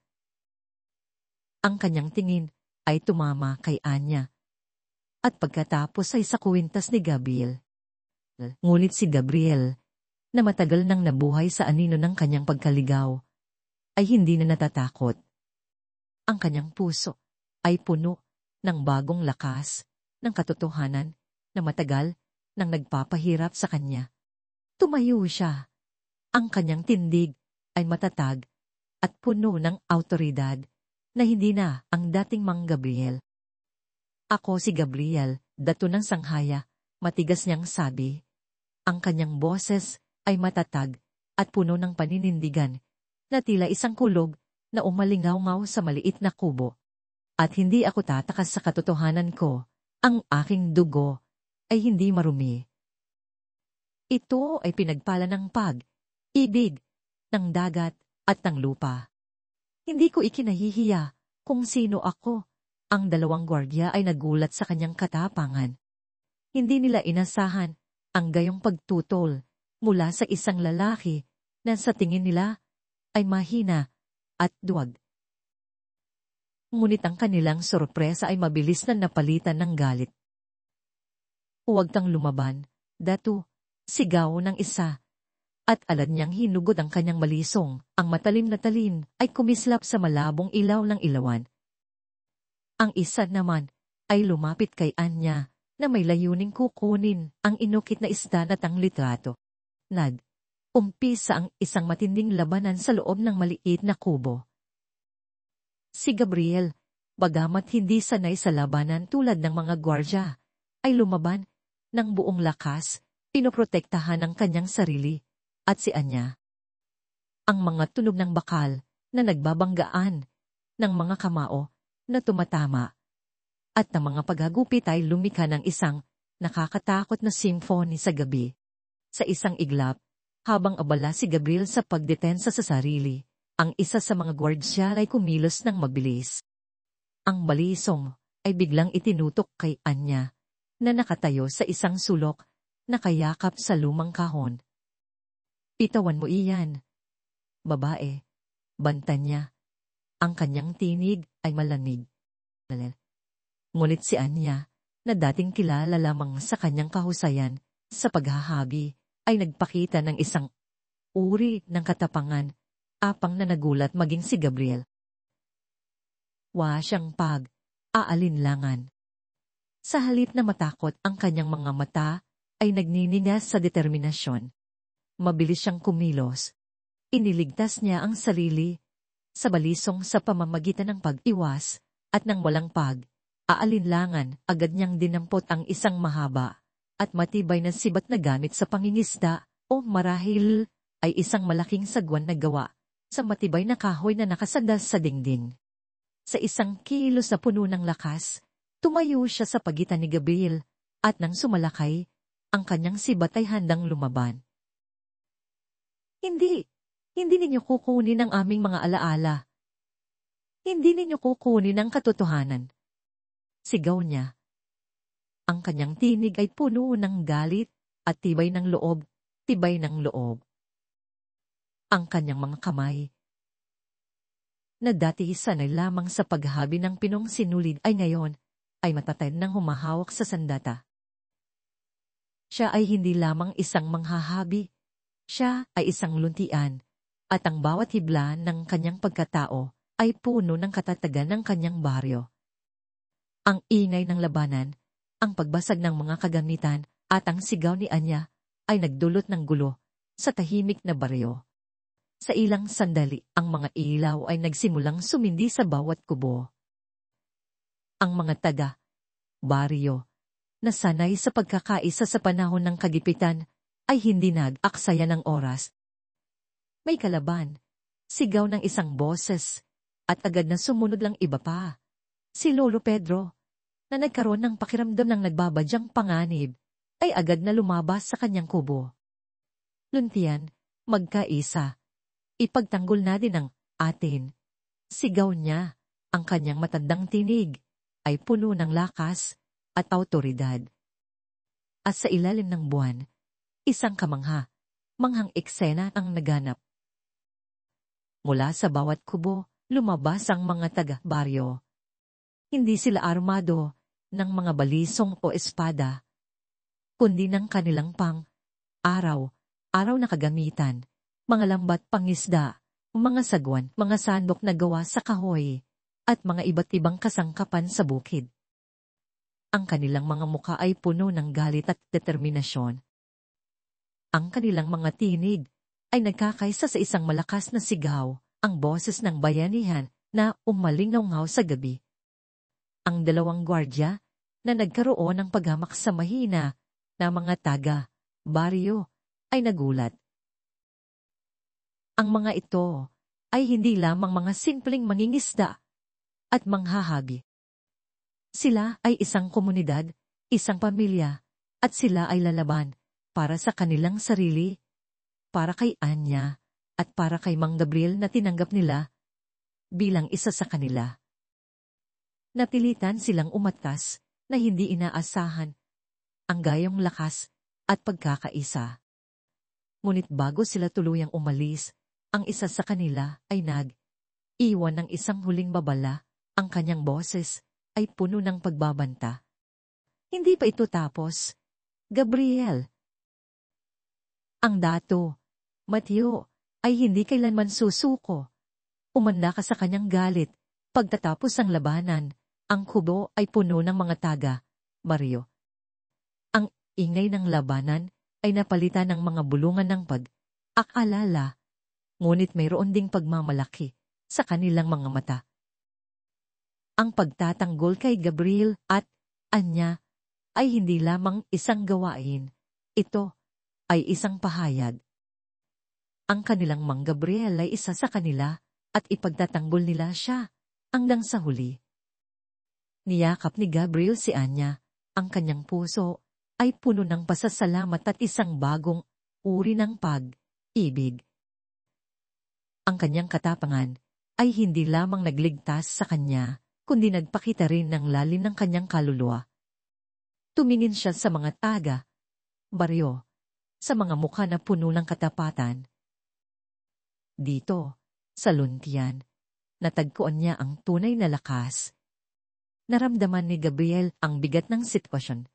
Ang kanyang tingin ay tumama kay Anya, at pagkatapos ay sa kwintas ni Gabriel. Ngunit si Gabriel, na matagal nang nabuhay sa anino ng kanyang pagkaligaw, ay hindi na natatakot. Ang kanyang puso ay puno ng bagong lakas ng katotohanan na matagal nang nagpapahirap sa kanya. Tumayo siya. Ang kanyang tindig ay matatag at puno ng awtoridad na hindi na ang dating Mang Gabriel. Ako si Gabriel, dato ng sanghaya, matigas niyang sabi. Ang kanyang boses ay matatag at puno ng paninindigan na tila isang kulog na umalingaw-ngaw sa maliit na kubo. At hindi ako tatakas sa katotohanan ko, ang aking dugo ay hindi marumi. Ito ay pinagpala ng pag-ibig, ng dagat at ng lupa. Hindi ko ikinahihiya kung sino ako. Ang dalawang gwardiya ay nagulat sa kanyang katapangan. Hindi nila inasahan ang gayong pagtutol mula sa isang lalaki na sa tingin nila ay mahina at duwag. Ngunit ang kanilang sorpresa ay mabilis na napalitan ng galit. "Huwag kang lumaban, Datu," sigaw ng isa. At alad niyang hinugod ang kanyang balisong, ang matalim na talim ay kumislap sa malabong ilaw ng ilawan. Ang isa naman ay lumapit kay Anya na may layuning kukunin ang inukit na isda at ang litrato. Umpisa ang isang matinding labanan sa loob ng maliit na kubo. Si Gabriel, bagamat hindi sanay sa labanan tulad ng mga gwardya, ay lumaban ng buong lakas, pinoprotektahan ang kanyang sarili. At si Anya, ang mga tunog ng bakal na nagbabanggaan, ng mga kamao na tumatama, at ng mga paghagupit ay lumikha ng isang nakakatakot na symphony sa gabi. Sa isang iglap, habang abala si Gabriel sa pagdetensa sa sarili, ang isa sa mga gwardiya ay kumilos ng mabilis. Ang balisong ay biglang itinutok kay Anya, na nakatayo sa isang sulok, nakayakap sa lumang kahon. "Pitawan mo iyan, babae," banta niya. Ang kanyang tinig ay malamig. Ngunit si Anya, na dating kilala lamang sa kanyang kahusayan sa paghahabi, ay nagpakita ng isang uri ng katapangan, apang na nagulat maging si Gabriel. Siyang pag-aalinlangan. Sa halip na matakot, ang kanyang mga mata ay nagniningas sa determinasyon. Mabilis siyang kumilos. Iniligtas niya ang sarili sa balisong sa pamamagitan ng pag-iwas at ng walang pag-aalinlangan. Agad niyang dinampot ang isang mahaba at matibay na sibat na gamit sa pangingisda o marahil ay isang malaking sagwan na gawa sa matibay na kahoy na nakasandas sa dingding. Sa isang kilos na puno ng lakas, tumayo siya sa pagitan ni Gabriel at nang sumalakay, ang kanyang sibat ay handang lumaban. Hindi ninyo kukunin ang aming mga alaala. Hindi ninyo kukunin ang katotohanan." Sigaw niya. Ang kanyang tinig ay puno ng galit at tibay ng loob. Ang kanyang mga kamay, na dati sanay lamang sa paghahabi ng pinong sinulid ay ngayon, ay matatag nang humahawak sa sandata. Siya ay hindi lamang isang manghahabi. Siya ay isang luntian, at ang bawat hibla ng kanyang pagkatao ay puno ng katatagan ng kanyang baryo. Ang ingay ng labanan, ang pagbasag ng mga kagamitan, at ang sigaw ni Anya ay nagdulot ng gulo sa tahimik na baryo. Sa ilang sandali, ang mga ilaw ay nagsimulang sumindi sa bawat kubo. Ang mga taga-baryo, na sanay sa pagkakaisa sa panahon ng kagipitan, ay hindi nag-aksaya ng oras. "May kalaban," sigaw ng isang boses, at agad na sumunod lang iba pa. Si Lolo Pedro, na nagkaroon ng pakiramdam ng nagbabadyang panganib, ay agad na lumabas sa kanyang kubo. "Luntian, magkaisa. Ipagtanggol na din ang atin." Sigaw niya. Ang kanyang matandang tinig ay puno ng lakas at awtoridad. At sa ilalim ng buwan, isang manghang eksena ang naganap. Mula sa bawat kubo, lumabas ang mga taga-baryo. Hindi sila armado ng mga balisong o espada, kundi ng kanilang araw na kagamitan, mga lambat pangisda, mga sagwan, mga sandok na gawa sa kahoy, at mga iba't ibang kasangkapan sa bukid. Ang kanilang mga muka ay puno ng galit at determinasyon. Ang kanilang mga tinig ay nagkakaisa sa isang malakas na sigaw, ang boses ng bayanihan na umalingaw sa gabi. Ang dalawang gwardya na nagkaroon ng paghamak sa mahina na mga taga-baryo ay nagulat. Ang mga ito ay hindi lamang mga simpleng mangingisda at manghahabi. Sila ay isang komunidad, isang pamilya, at sila ay lalaban para sa kanilang sarili, para kay Anya, at para kay Mang Gabriel na tinanggap nila bilang isa sa kanila. Napilitan silang umatras na hindi inaasahan ang gayong lakas at pagkakaisa. Ngunit bago sila tuluyang umalis, ang isa sa kanila ay iwan ng isang huling babala, ang kanyang boses ay puno ng pagbabanta. Hindi pa ito tapos. Gabriel. Ang dato, Mateo, ay hindi kailanman susuko. Umanda ka sa kanyang galit. Pagtatapos ang labanan, ang kubo ay puno ng mga taga, Mario. Ang ingay ng labanan ay napalitan ng mga bulungan ng pag-akalala, ngunit mayroon ding pagmamalaki sa kanilang mga mata. Ang pagtatanggol kay Gabriel at Anya ay hindi lamang isang gawain, ito ay isang pahayag. Ang kanilang Mang Gabriel ay isa sa kanila at ipagtatanggol nila siya hanggang sa huli. Niyakap ni Gabriel si Anya, ang kanyang puso ay puno ng pasasalamat at isang bagong uri ng pag-ibig. Ang kanyang katapangan ay hindi lamang nagligtas sa kanya, kundi nagpakita rin ng lalim ng kanyang kaluluwa. Tumingin siya sa mga taga, Baryo, sa mga mukha na puno ng katapatan. Dito, sa luntian, natagpuan niya ang tunay na lakas. Naramdaman ni Gabriel ang bigat ng sitwasyon.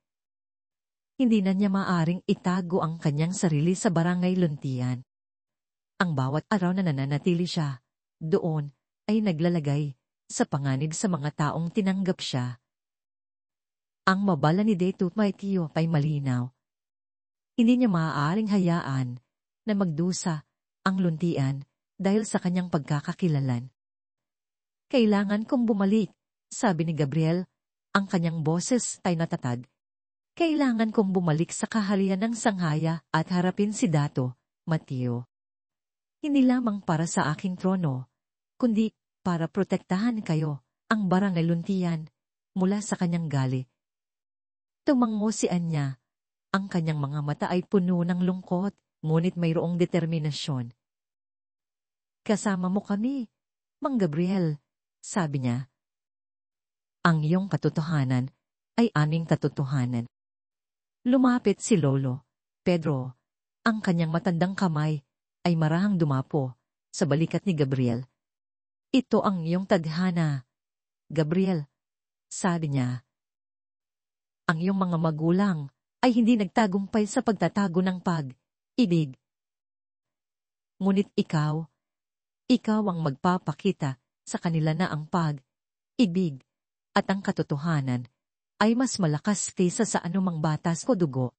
Hindi na niya maaring itago ang kanyang sarili sa barangay luntian. Ang bawat araw na nananatili siya doon ay naglalagay sa panganib sa mga taong tinanggap siya. Ang mabala ni Deto Maitio ay malinaw. Hindi niya maaaring hayaan na magdusa ang luntian dahil sa kanyang pagkakakilalan. Kailangan kong bumalik, sabi ni Gabriel, ang kanyang boses ay natatag. Kailangan kong bumalik sa kaharian ng sanghaya at harapin si Dato, Mateo. Hindi lamang para sa aking trono, kundi para protektahan kayo, ang barangay luntian, mula sa kanyang gali. Tumango si Anya. Ang kanyang mga mata ay puno ng lungkot, ngunit mayroong determinasyon. Kasama mo kami, Mang Gabriel, sabi niya. Ang iyong katotohanan ay aming katotohanan. Lumapit si Lolo Pedro. Ang kanyang matandang kamay ay marahang dumapo sa balikat ni Gabriel. Ito ang iyong tadhana, Gabriel, sabi niya. Ang iyong mga magulang ay hindi nagtagumpay sa pagtatago ng pag-ibig. Ngunit ikaw ang magpapakita sa kanila na ang pag-ibig at ang katotohanan ay mas malakas kaysa sa anumang batas o dugo.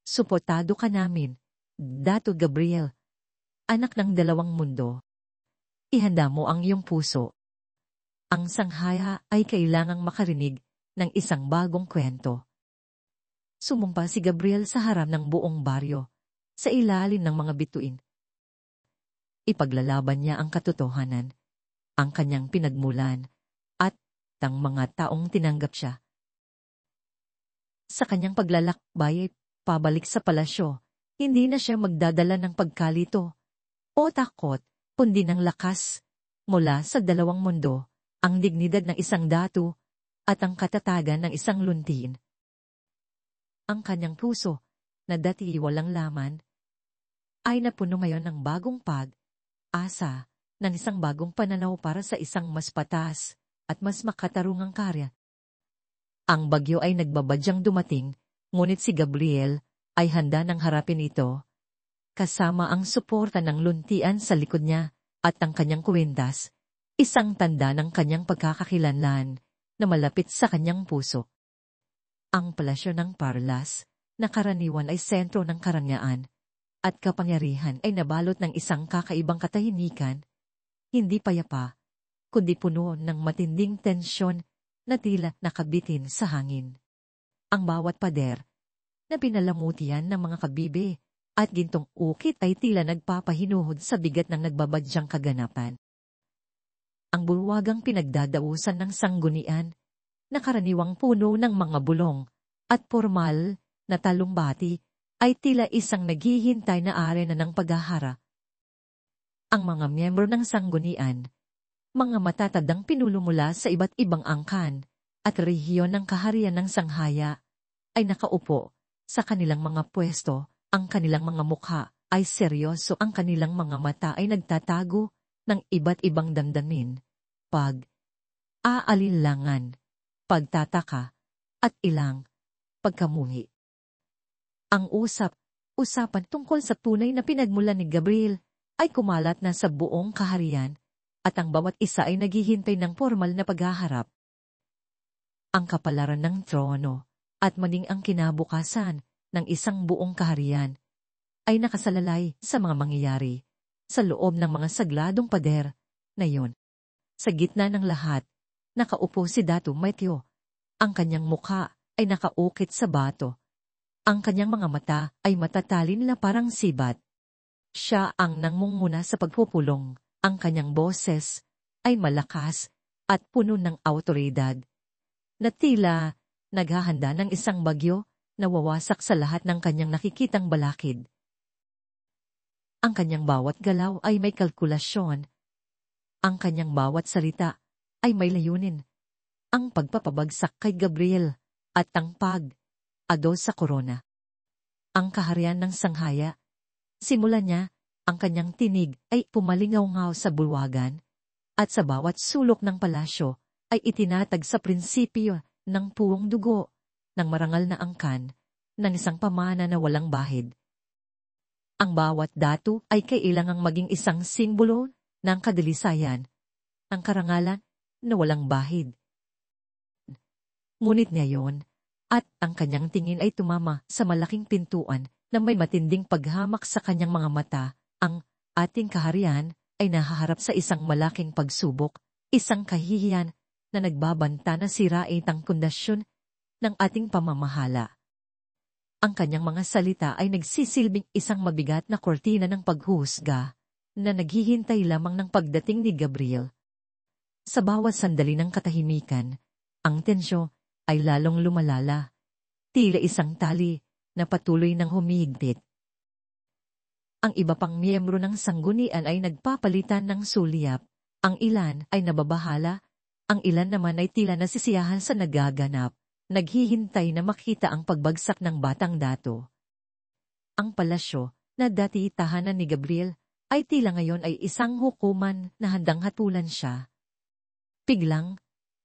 Suportado ka namin, Dato Gabriel, anak ng dalawang mundo. Ihanda mo ang iyong puso. Ang sanghaya ay kailangang makarinig ng isang bagong kwento. Sumumpa si Gabriel sa harap ng buong baryo, sa ilalim ng mga bituin. Ipaglalaban niya ang katotohanan, ang kanyang pinagmulan, at ang mga taong tinanggap siya. Sa kanyang paglalakbay pabalik sa palasyo, hindi na siya magdadala ng pagkalito o takot, kundi ng lakas mula sa dalawang mundo, ang dignidad ng isang dato at ang katatagan ng isang luntin. Ang kanyang puso, na dati walang laman, ay napuno ngayon ng bagong pag-asa, ng isang bagong pananaw para sa isang mas patas at mas makatarungang karya. Ang bagyo ay nagbabadyang dumating, ngunit si Gabriel ay handa nang harapin ito, kasama ang suporta ng luntian sa likod niya at ang kanyang kuwentas, isang tanda ng kanyang pagkakakilanlan na malapit sa kanyang puso. Ang palasyo ng Parlas, na karaniwan ay sentro ng karangyaan, at kapangyarihan ay nabalot ng isang kakaibang katahimikan, hindi payapa, kundi puno ng matinding tensyon na tila nakabitin sa hangin. Ang bawat pader, na pinalamutian ng mga kabibe, at gintong ukit ay tila nagpapahinuhod sa bigat ng nagbabadyang kaganapan. Ang bulwagang pinagdadausan ng sanggunian, na karaniwang puno ng mga bulong, at formal na talumbati, ay tila isang naghihintay na arena ng paghahara. Ang mga miyembro ng sanggunian, mga matatadang pinulo mula sa iba't ibang angkan, at rehiyon ng kaharian ng sanghaya, ay nakaupo sa kanilang mga pwesto, ang kanilang mga mukha ay seryoso, ang kanilang mga mata ay nagtatago ng iba't ibang damdamin, pag-aalinlangan, pagtataka, at ilang pagkamuhi. Ang usapan tungkol sa tunay na pinagmulan ni Gabriel ay kumalat na sa buong kaharian at ang bawat isa ay naghihintay ng formal na paghaharap. Ang kapalaran ng trono at maging ang kinabukasan ng isang buong kaharian ay nakasalalay sa mga mangyayari sa loob ng mga sagladong pader na yun. Sa gitna ng lahat, nakaupo si Datu Matthew. Ang kanyang mukha ay nakaukit sa bato. Ang kanyang mga mata ay matatalin na parang sibat. Siya ang nangunguna sa pagpupulong. Ang kanyang boses ay malakas at puno ng awtoridad, na tila naghahanda ng isang bagyo na wawasak sa lahat ng kanyang nakikitang balakid. Ang kanyang bawat galaw ay may kalkulasyon. Ang kanyang bawat salita ay may layunin. Ang pagpapabagsak kay Gabriel at ang pag-ado sa korona. Ang kaharian ng sanghaya. Simula niya, ang kanyang tinig ay pumalingaw-ngaw sa bulwagan at sa bawat sulok ng palasyo ay itinatag sa prinsipyo ng puwang dugo ng marangal na angkan ng isang pamana na walang bahid. Ang bawat datu ay kailangang maging isang simbolo ng kadilisayan, ng karangalan na walang bahid. Ngunit ngayon, at ang kanyang tingin ay tumama sa malaking pintuan na may matinding paghamak sa kanyang mga mata, ang ating kaharian ay nahaharap sa isang malaking pagsubok, isang kahihiyan na nagbabanta na sirain ang pundasyon ng ating pamamahala. Ang kanyang mga salita ay nagsisilbing isang mabigat na kortina ng paghuhusga na naghihintay lamang ng pagdating ni Gabriel. Sa bawat sandali ng katahimikan, ang tensyon ay lalong lumalala, tila isang tali na patuloy nang humihigpit. Ang iba pang miyembro ng sanggunian ay nagpapalitan ng sulyap, ang ilan ay nababahala, ang ilan naman ay tila nasisiyahan sa nagaganap, naghihintay na makita ang pagbagsak ng batang dato. Ang palasyo, na dati tahanan ni Gabriel, ay tila ngayon ay isang hukuman na handang hatulan siya. Biglang,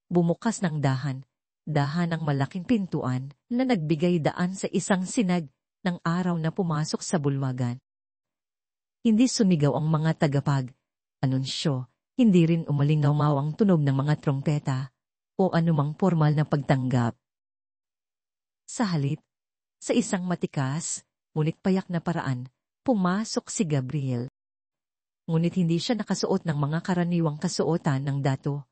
bumukas ng dahan ng malaking pintuan na nagbigay daan sa isang sinag ng araw na pumasok sa bulwagan. Hindi sumigaw ang mga tagapag-anunsyo, hindi rin umalingaw ang tunog ng mga trompeta o anumang formal na pagtanggap. Sa halip, sa isang matikas, ngunit payak na paraan, pumasok si Gabriel. Ngunit hindi siya nakasuot ng mga karaniwang kasuotan ng dato.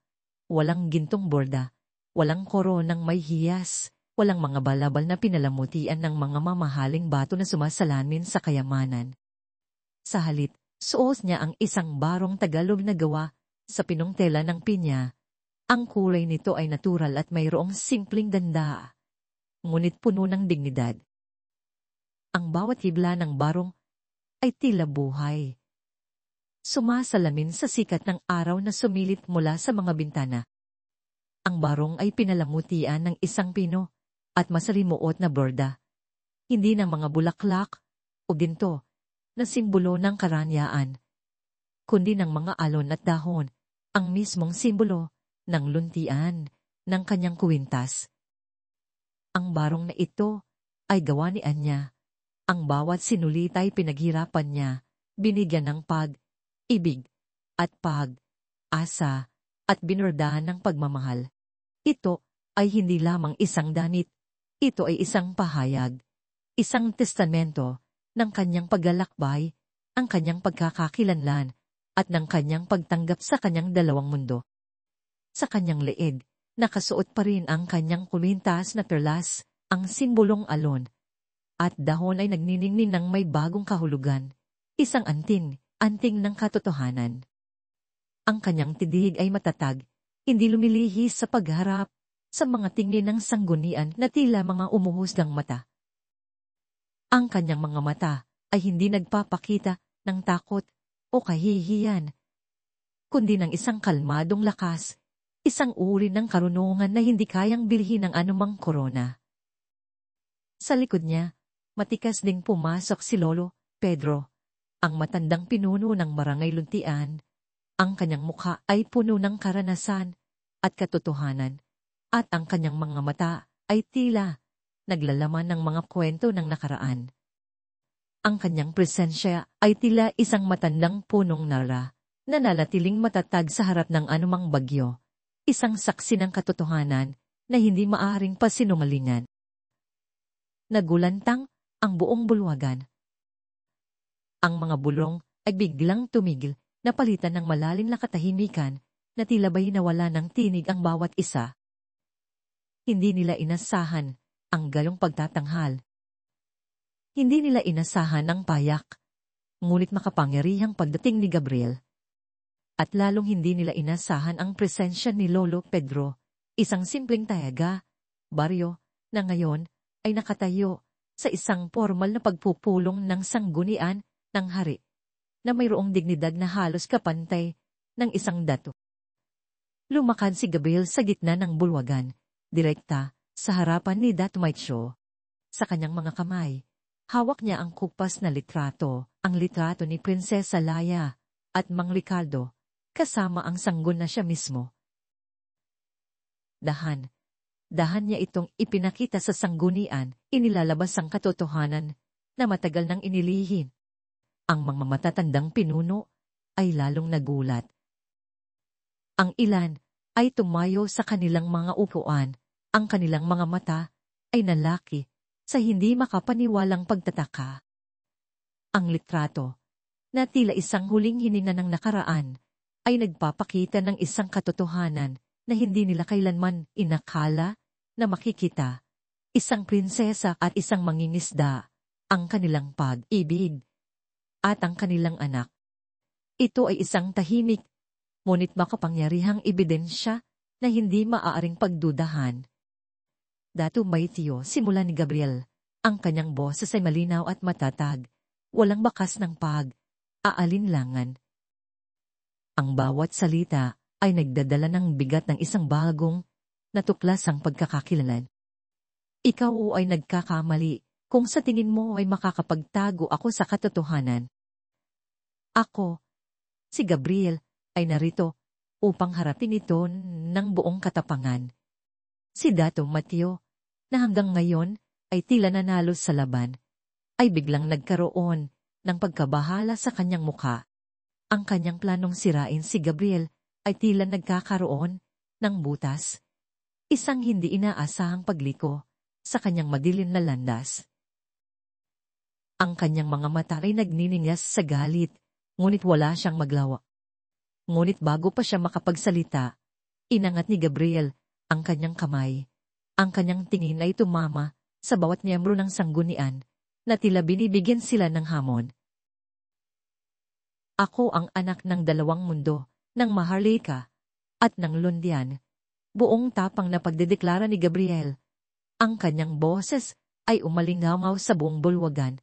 Walang gintong borda, walang koronang may hiyas, walang mga balabal na pinalamutian ng mga mamahaling bato na sumasalamin sa kayamanan. Sa halip, suot niya ang isang barong Tagalog na gawa sa pinong tela ng pinya. Ang kulay nito ay natural at mayroong simpleng ganda, ngunit puno ng dignidad. Ang bawat hibla ng barong ay tila buhay. Sumasalamin sa sikat ng araw na sumilit mula sa mga bintana. Ang barong ay pinalamutian ng isang pino at masalimuot na borda. Hindi ng mga bulaklak o ginto na simbolo ng karanyaan, kundi ng mga alon at dahon, ang mismong simbolo ng luntian ng kanyang kuwintas. Ang barong na ito ay gawa ni Anya. Ang bawat sinulita ay pinaghirapan niya, binigyan ng pag-ibig at pag-asa at binordahan ng pagmamahal. Ito ay hindi lamang isang danit, ito ay isang pahayag, isang testamento ng kanyang paglalakbay, ang kanyang pagkakakilanlan, at ng kanyang pagtanggap sa kanyang dalawang mundo. Sa kanyang leeg, nakasuot pa rin ang kanyang kumintas na perlas, ang simbolong alon, at dahon ay nagniningning ng may bagong kahulugan, isang anting ng katotohanan. Ang kanyang tidig ay matatag, hindi lumilihis sa pagharap sa mga tingin ng sanggunian na tila mga umuhusgang mata. Ang kanyang mga mata ay hindi nagpapakita ng takot o kahihiyan, kundi ng isang kalmadong lakas, isang uri ng karunungan na hindi kayang bilhin ng anumang korona. Sa likod niya, matikas ding pumasok si Lolo Pedro, ang matandang pinuno ng barangay Luntian. Ang kanyang mukha ay puno ng karanasan at katotohanan, at ang kanyang mga mata ay tila naglalaman ng mga kwento ng nakaraan. Ang kanyang presensya ay tila isang matandang punong nara, na nanatiling matatag sa harap ng anumang bagyo, isang saksi ng katotohanan na hindi maaaring pasinungalingan. Nagulantang ang buong bulwagan. Ang mga bulong ay biglang tumigil, napalitan ng malalim na katahimikan na tila ba'y nawala ng tinig ang bawat isa. Hindi nila inasahan ang galong pagtatanghal. Hindi nila inasahan ang payak, ngunit makapangyarihang pagdating ni Gabriel. At lalong hindi nila inasahan ang presensya ni Lolo Pedro, isang simpleng tayaga, baryo, na ngayon ay nakatayo sa isang formal na pagpupulong ng sanggunian ng hari, na mayroong dignidad na halos kapantay ng isang dato. Lumakad si Gabriel sa gitna ng bulwagan, direkta sa harapan ni Dato Maitio. Sa kanyang mga kamay, hawak niya ang kupas na litrato, ang litrato ni Prinsesa Laya at Mang Ricardo, kasama ang sanggun na siya mismo. Dahan niya itong ipinakita sa sanggunian, inilalabas ang katotohanan na matagal nang inilihin. Ang mga matatandang pinuno ay lalong nagulat. Ang ilan ay tumayo sa kanilang mga upuan, ang kanilang mga mata ay nalaki sa hindi makapaniwalang pagtataka. Ang litrato, na tila isang huling hininga ng nakaraan, ay nagpapakita ng isang katotohanan na hindi nila kailanman inakala na makikita. Isang prinsesa at isang mangingisda, ang kanilang pag-ibig, at ang kanilang anak. Ito ay isang tahimik, ngunit makapangyarihang ebidensya na hindi maaaring pagdudahan. Dato Maitio, simula ni Gabriel, ang kanyang boses ay malinaw at matatag, walang bakas ng pag-aalinlangan. Ang bawat salita ay nagdadala ng bigat ng isang bagong, natuklasang pagkakakilanlan. Ikaw ay nagkakamali kung sa tingin mo ay makakapagtago ako sa katotohanan. Ako, si Gabriel, ay narito upang harapin ito ng buong katapangan. Si Dato Maitio, na hanggang ngayon ay tila nanalo sa laban, ay biglang nagkaroon ng pagkabahala sa kanyang mukha. Ang kanyang planong sirain si Gabriel ay tila nagkakaroon ng butas, isang hindi inaasahang pagliko sa kanyang madilim na landas. Ang kanyang mga mata ay nagniningas sa galit, ngunit wala siyang maglawa. Ngunit bago pa siya makapagsalita, inangat ni Gabriel ang kanyang kamay. Ang kanyang tingin ay tumama sa bawat miyembro ng sanggunian na tila binibigyan sila ng hamon. Ako ang anak ng dalawang mundo, ng Maharlika at ng Lundian. Buong tapang na pagdedeklara ni Gabriel. Ang kanyang boses ay umalingaw sa buong bulwagan,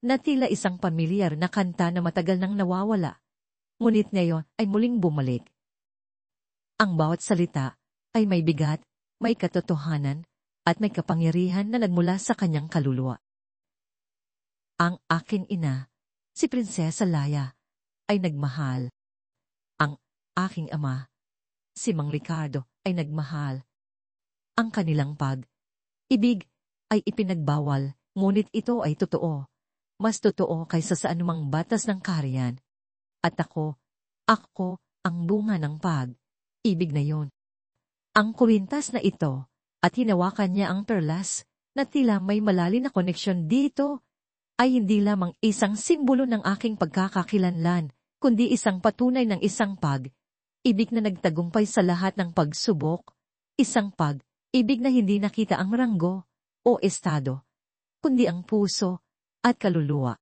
na tila isang pamilyar na kanta na matagal nang nawawala. Ngunit ngayon ay muling bumalik. Ang bawat salita ay may bigat, may katotohanan, at may kapangyarihan na nagmula sa kanyang kaluluwa. Ang aking ina, si Prinsesa Laya, ay nagmahal. Ang aking ama, si Mang Ricardo, ay nagmahal. Ang kanilang pag-ibig ay ipinagbawal, ngunit ito ay totoo. Mas totoo kaysa sa anumang batas ng kaharian. At ako ang bunga ng pag-ibig na yon. Ang kwintas na ito, at hinawakan niya ang perlas, na tila may malalim na koneksyon dito, ay hindi lamang isang simbolo ng aking pagkakakilanlan, kundi isang patunay ng isang pag-ibig na nagtagumpay sa lahat ng pagsubok, isang pag-ibig na hindi nakita ang ranggo o estado, kundi ang puso at kaluluwa.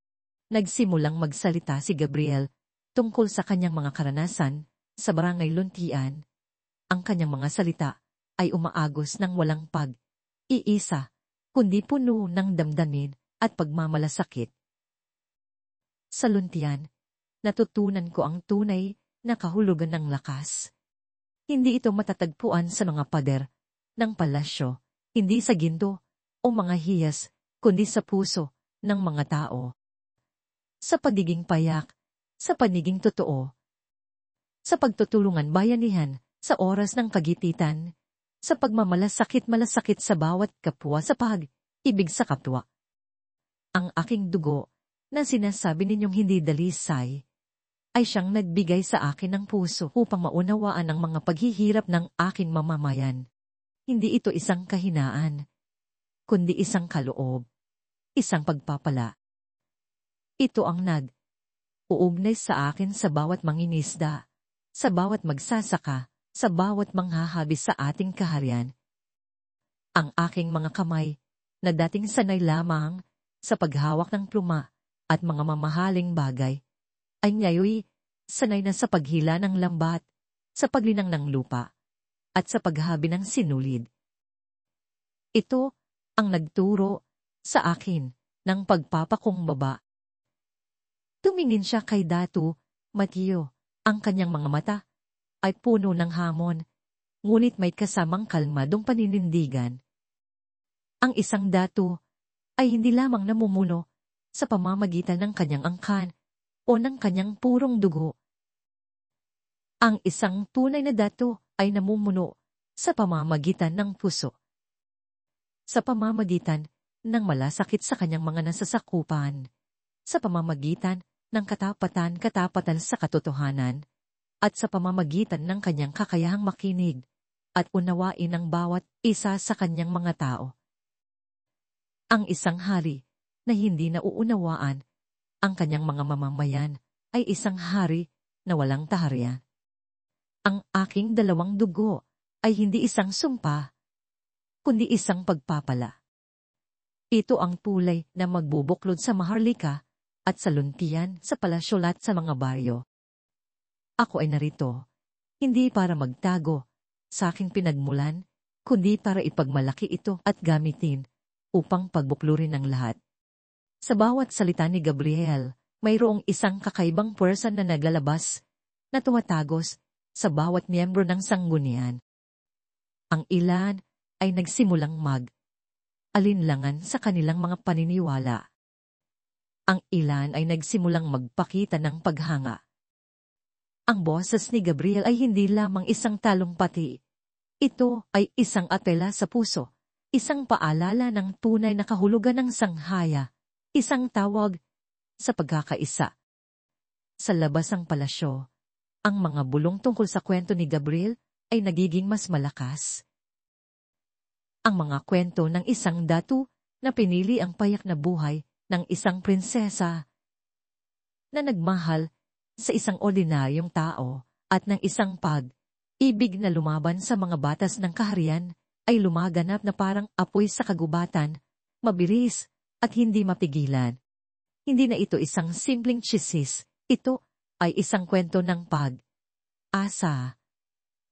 Nagsimulang magsalita si Gabriel tungkol sa kanyang mga karanasan sa barangay Luntian. Ang kanyang mga salita ay umaagos ng walang pag-iisa, kundi puno ng damdamin at pagmamalasakit. Sa Luntian, natutunan ko ang tunay na kahulugan ng lakas. Hindi ito matatagpuan sa mga pader ng palasyo, hindi sa ginto o mga hiyas kundi sa puso ng mga tao. Sa pagiging payak, sa paniging totoo, sa pagtutulungan bayanihan, sa oras ng kagipitan, sa pagmamalasakit-malasakit sa bawat kapwa sa pag-ibig sa kapwa. Ang aking dugo, na sinasabi ninyong hindi dalisay, ay siyang nagbigay sa akin ng puso upang maunawaan ang mga paghihirap ng aking mamamayan. Hindi ito isang kahinaan, kundi isang kaloob, isang pagpapala. Ito ang uugnay sa akin sa bawat mangingisda, sa bawat magsasaka, sa bawat manghahabis sa ating kaharian. Ang aking mga kamay, na dating sanay lamang sa paghawak ng pluma at mga mamahaling bagay, ay ngayoy sanay na sa paghila ng lambat, sa paglinang ng lupa, at sa paghabi ng sinulid. Ito ang nagturo sa akin ng pagpapakumbaba. Tumingin siya kay Datu Mateo, ang kanyang mga mata ay puno ng hamon, ngunit may kasamang kalmadong paninindigan. Ang isang datu ay hindi lamang namumuno sa pamamagitan ng kanyang angkan o ng kanyang purong dugo. Ang isang tunay na datu ay namumuno sa pamamagitan ng puso. Sa pamamagitan ng malasakit sa kanyang mga nasasakupan, sa pamamagitan ng katapatan sa katotohanan, at sa pamamagitan ng kanyang kakayahang makinig at unawain ang bawat isa sa kanyang mga tao. Ang isang hari na hindi nauunawaan ang kanyang mga mamamayan ay isang hari na walang taharian. Ang aking dalawang dugo ay hindi isang sumpa, kundi isang pagpapala. Ito ang tulay na magbubuklod sa maharlika at sa luntian sa palasyo at sa mga baryo. Ako ay narito, hindi para magtago sa aking pinagmulan, kundi para ipagmalaki ito at gamitin upang pagbuklurin ang lahat. Sa bawat salita ni Gabriel, mayroong isang kakaibang puwersa na naglalabas, na tumatagos sa bawat miyembro ng sanggunian. Ang ilan ay nagsimulang alinlangan sa kanilang mga paniniwala. Ang ilan ay nagsimulang magpakita ng paghanga. Ang boses ni Gabriel ay hindi lamang isang talumpati. Ito ay isang apela sa puso, isang paalala ng tunay na kahulugan ng sanghaya, isang tawag sa pagkakaisa. Sa labas ng palasyo, ang mga bulong tungkol sa kwento ni Gabriel ay nagiging mas malakas. Ang mga kwento ng isang datu na pinili ang payak na buhay ng isang prinsesa na nagmahal sa isang ordinaryong tao at ng isang pag-ibig na lumaban sa mga batas ng kaharian ay lumaganap na parang apoy sa kagubatan, mabilis at hindi mapigilan. Hindi na ito isang simpleng tsismis, ito ay isang kwento ng pag-asa.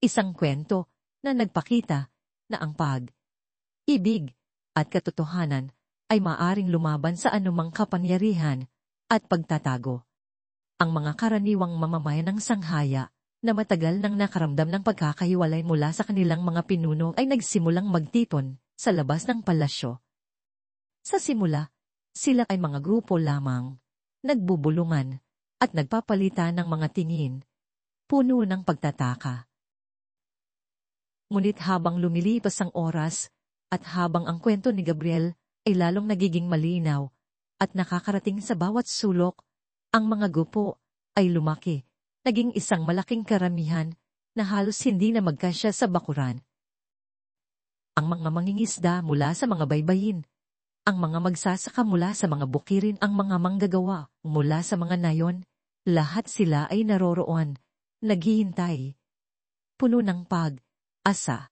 Isang kwento na nagpakita na ang pag-ibig at katotohanan ay maaring lumaban sa anumang kapangyarihan at pagtatago. Ang mga karaniwang mamamayan ng sanghaya na matagal nang nakaramdam ng pagkakahiwalay mula sa kanilang mga pinuno ay nagsimulang magtipon sa labas ng palasyo. Sa simula, sila ay mga grupo lamang, nagbubulungan at nagpapalitan ng mga tingin, puno ng pagtataka. Ngunit habang lumilipas ang oras at habang ang kwento ni Gabriel ay lalong nagiging malinaw at nakakarating sa bawat sulok, ang mga grupo ay lumaki, naging isang malaking karamihan na halos hindi na magkasya sa bakuran. Ang mga mangingisda mula sa mga baybayin, ang mga magsasaka mula sa mga bukirin, ang mga manggagawa mula sa mga nayon, lahat sila ay naroroon, naghihintay, puno ng pag-asa.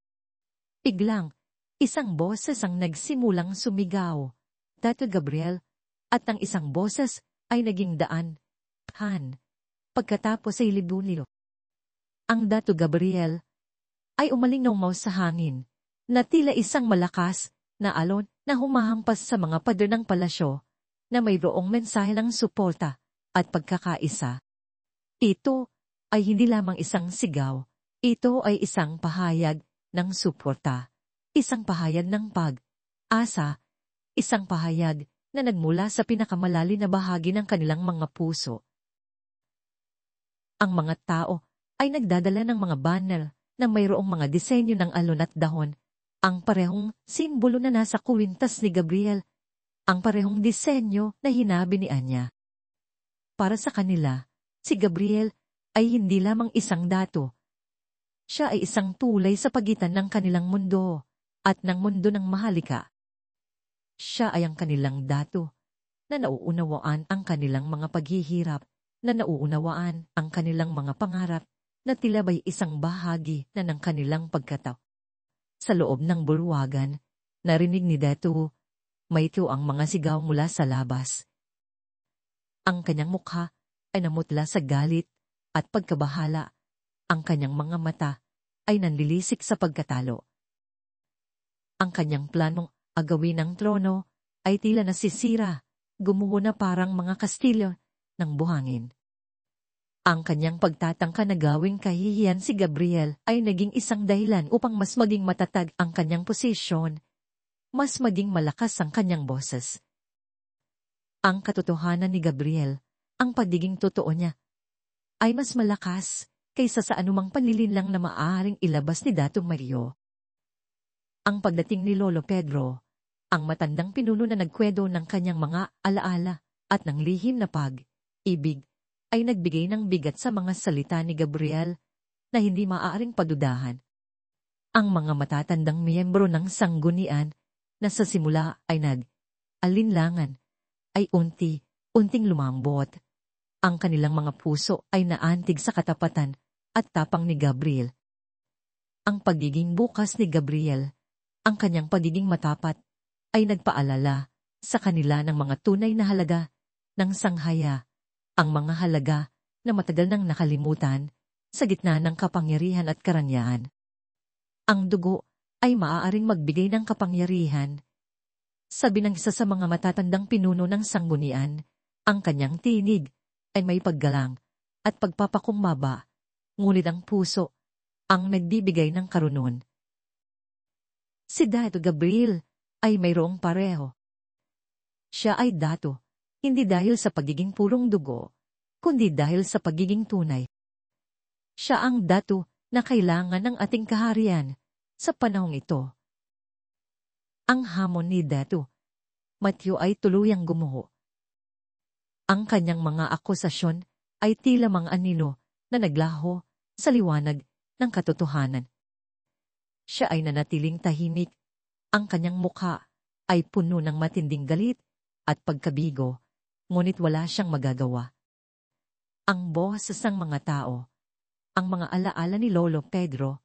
Biglang, isang boses ang nagsimulang sumigaw, Datu Gabriel, at ang isang boses ay naging daan. Pagkatapos ay libunilo. Ang Datu Gabriel ay umalingaw sa hangin, na tila isang malakas na alon na humahampas sa mga pader ng palasyo, na mayroong mensahe ng suporta at pagkakaisa. Ito ay hindi lamang isang sigaw, ito ay isang pahayag ng suporta, isang pahayag ng pag-asa, isang pahayag na nagmula sa pinakamalali na bahagi ng kanilang mga puso. Ang mga tao ay nagdadala ng mga banner na mayroong mga disenyo ng alon at dahon, ang parehong simbolo na nasa kwintas ni Gabriel, ang parehong disenyo na hinabi ni Anya. Para sa kanila, si Gabriel ay hindi lamang isang dato. Siya ay isang tulay sa pagitan ng kanilang mundo at ng mundo ng mahalika. Siya ay ang kanilang dato na nauunawaan ang kanilang mga paghihirap, na nauunawaan ang kanilang mga pangarap, na tila ba'y isang bahagi na ng kanilang pagkatao. Sa loob ng bulwagan, narinig ni Dato, maitiw ang mga sigaw mula sa labas. Ang kanyang mukha ay namutla sa galit at pagkabahala. Ang kanyang mga mata ay nanlilisik sa pagkatalo. Ang kanyang planong agawin ng trono ay tila nasisira, gumuho na parang mga kastilyo ng buhangin. Ang kanyang pagtatangka na gawing kahihiyan si Gabriel ay naging isang dahilan upang mas maging matatag ang kanyang posisyon, mas maging malakas ang kanyang boses. Ang katotohanan ni Gabriel, ang pagiging totoo niya, ay mas malakas kaysa sa anumang panlilinlang na maaaring ilabas ni Dato Mario. Ang pagdating ni Lolo Pedro, ang matandang pinuno na nagkwento ng kanyang mga alaala at ng lihim na pag-ibig, ay nagbigay ng bigat sa mga salita ni Gabriel na hindi maaaring padudahan. Ang mga matatandang miyembro ng sanggunian na sa simula ay nag-alinlangan ay unti-unting lumambot. Ang kanilang mga puso ay naantig sa katapatan at tapang ni Gabriel. Ang pagiging bukas ni Gabriel, ang kanyang pagiging matapat, ay nagpaalala sa kanila ng mga tunay na halaga ng sanghaya, ang mga halaga na matagal nang nakalimutan sa gitna ng kapangyarihan at karangyaan. Ang dugo ay maaaring magbigay ng kapangyarihan. Sabi ng isa sa mga matatandang pinuno ng sanggunian, ang kanyang tinig ay may paggalang at pagpapakumbaba, ngunit ang puso ang nagbibigay ng karunon. Si Dato Gabriel ay mayroong pareho. Siya ay dato, hindi dahil sa pagiging purong dugo, kundi dahil sa pagiging tunay. Siya ang dato na kailangan ng ating kaharian sa panahong ito. Ang hamon ni Dato Matthew ay tuluyang gumuho. Ang kanyang mga akusasyon ay tila mga anino na naglaho sa liwanag ng katotohanan. Siya ay nanatiling tahimik. Ang kanyang mukha ay puno ng matinding galit at pagkabigo, ngunit wala siyang magagawa. Ang boses ng mga tao, ang mga alaala ni Lolo Pedro,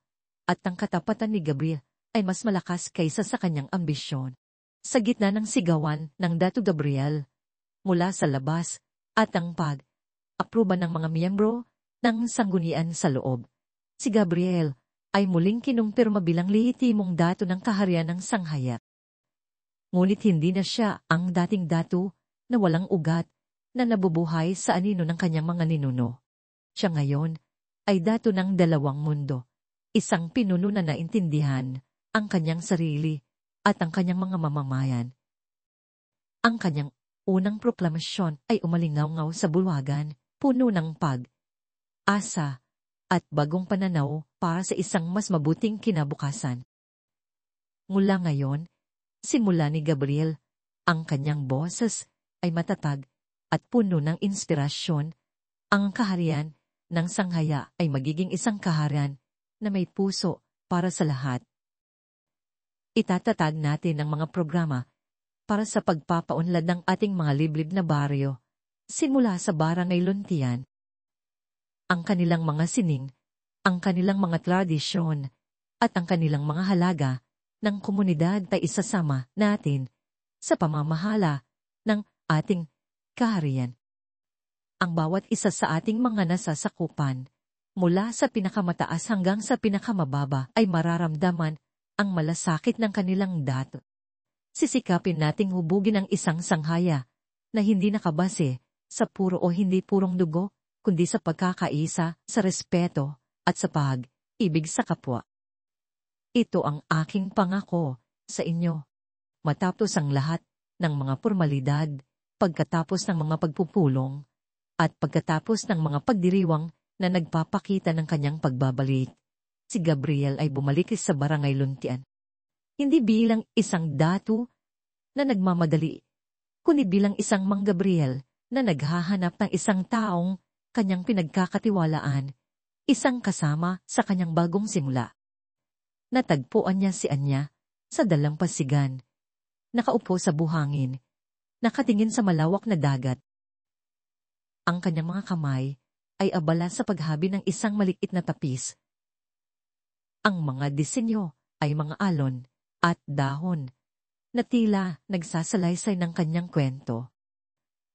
at ang katapatan ni Gabriel ay mas malakas kaysa sa kanyang ambisyon. Sa gitna ng sigawan ng Dato Gabriel, mula sa labas, at ang pag-aproba ng mga miyembro ng sanggunian sa loob, si Gabriel ay muling kinumpirma bilang lehitimong dato ng kaharian ng sanghaya. Ngunit hindi na siya ang dating dato na walang ugat na nabubuhay sa anino ng kanyang mga ninuno. Siya ngayon ay dato ng dalawang mundo, isang pinuno na naintindihan ang kanyang sarili at ang kanyang mga mamamayan. Ang kanyang unang proklamasyon ay umalingaw-ngaw sa bulwagan, puno ng pag-asa at bagong pananaw para sa isang mas mabuting kinabukasan. Mula ngayon, simula ni Gabriel, ang kanyang boses ay matatag at puno ng inspirasyon. Ang kaharian ng sanghaya ay magiging isang kaharian na may puso para sa lahat. Itatatag natin ang mga programa para sa pagpapaunlad ng ating mga liblib na baryo, simula sa Barangay Luntian. Ang kanilang mga sining, ang kanilang mga tradisyon, at ang kanilang mga halaga ng komunidad ay isasama natin sa pamamahala ng ating kaharian. Ang bawat isa sa ating mga nasasakupan, mula sa pinakamataas hanggang sa pinakamababa, ay mararamdaman ang malasakit ng kanilang dato. Sisikapin nating hubugin ang isang sanghaya na hindi nakabase sa puro o hindi purong dugo, kundi sa pagkakaisa, sa respeto, at sa pag-ibig sa kapwa. Ito ang aking pangako sa inyo. Matapos ang lahat, ng mga formalidad, pagkatapos ng mga pagpupulong, at pagkatapos ng mga pagdiriwang na nagpapakita ng kanyang pagbabalik, si Gabriel ay bumalik sa Barangay Luntian. Hindi bilang isang datu na nagmamadali, kundi bilang isang Mang Gabriel na naghahanap ng isang taong kanyang pinagkakatiwalaan, isang kasama sa kanyang bagong simula. Natagpuan niya si Anya sa dalampasigan, nakaupo sa buhangin, nakatingin sa malawak na dagat. Ang kanyang mga kamay ay abala sa paghabi ng isang maliit na tapis. Ang mga disenyo ay mga alon at dahon na tila nagsasalaysay ng kanyang kwento.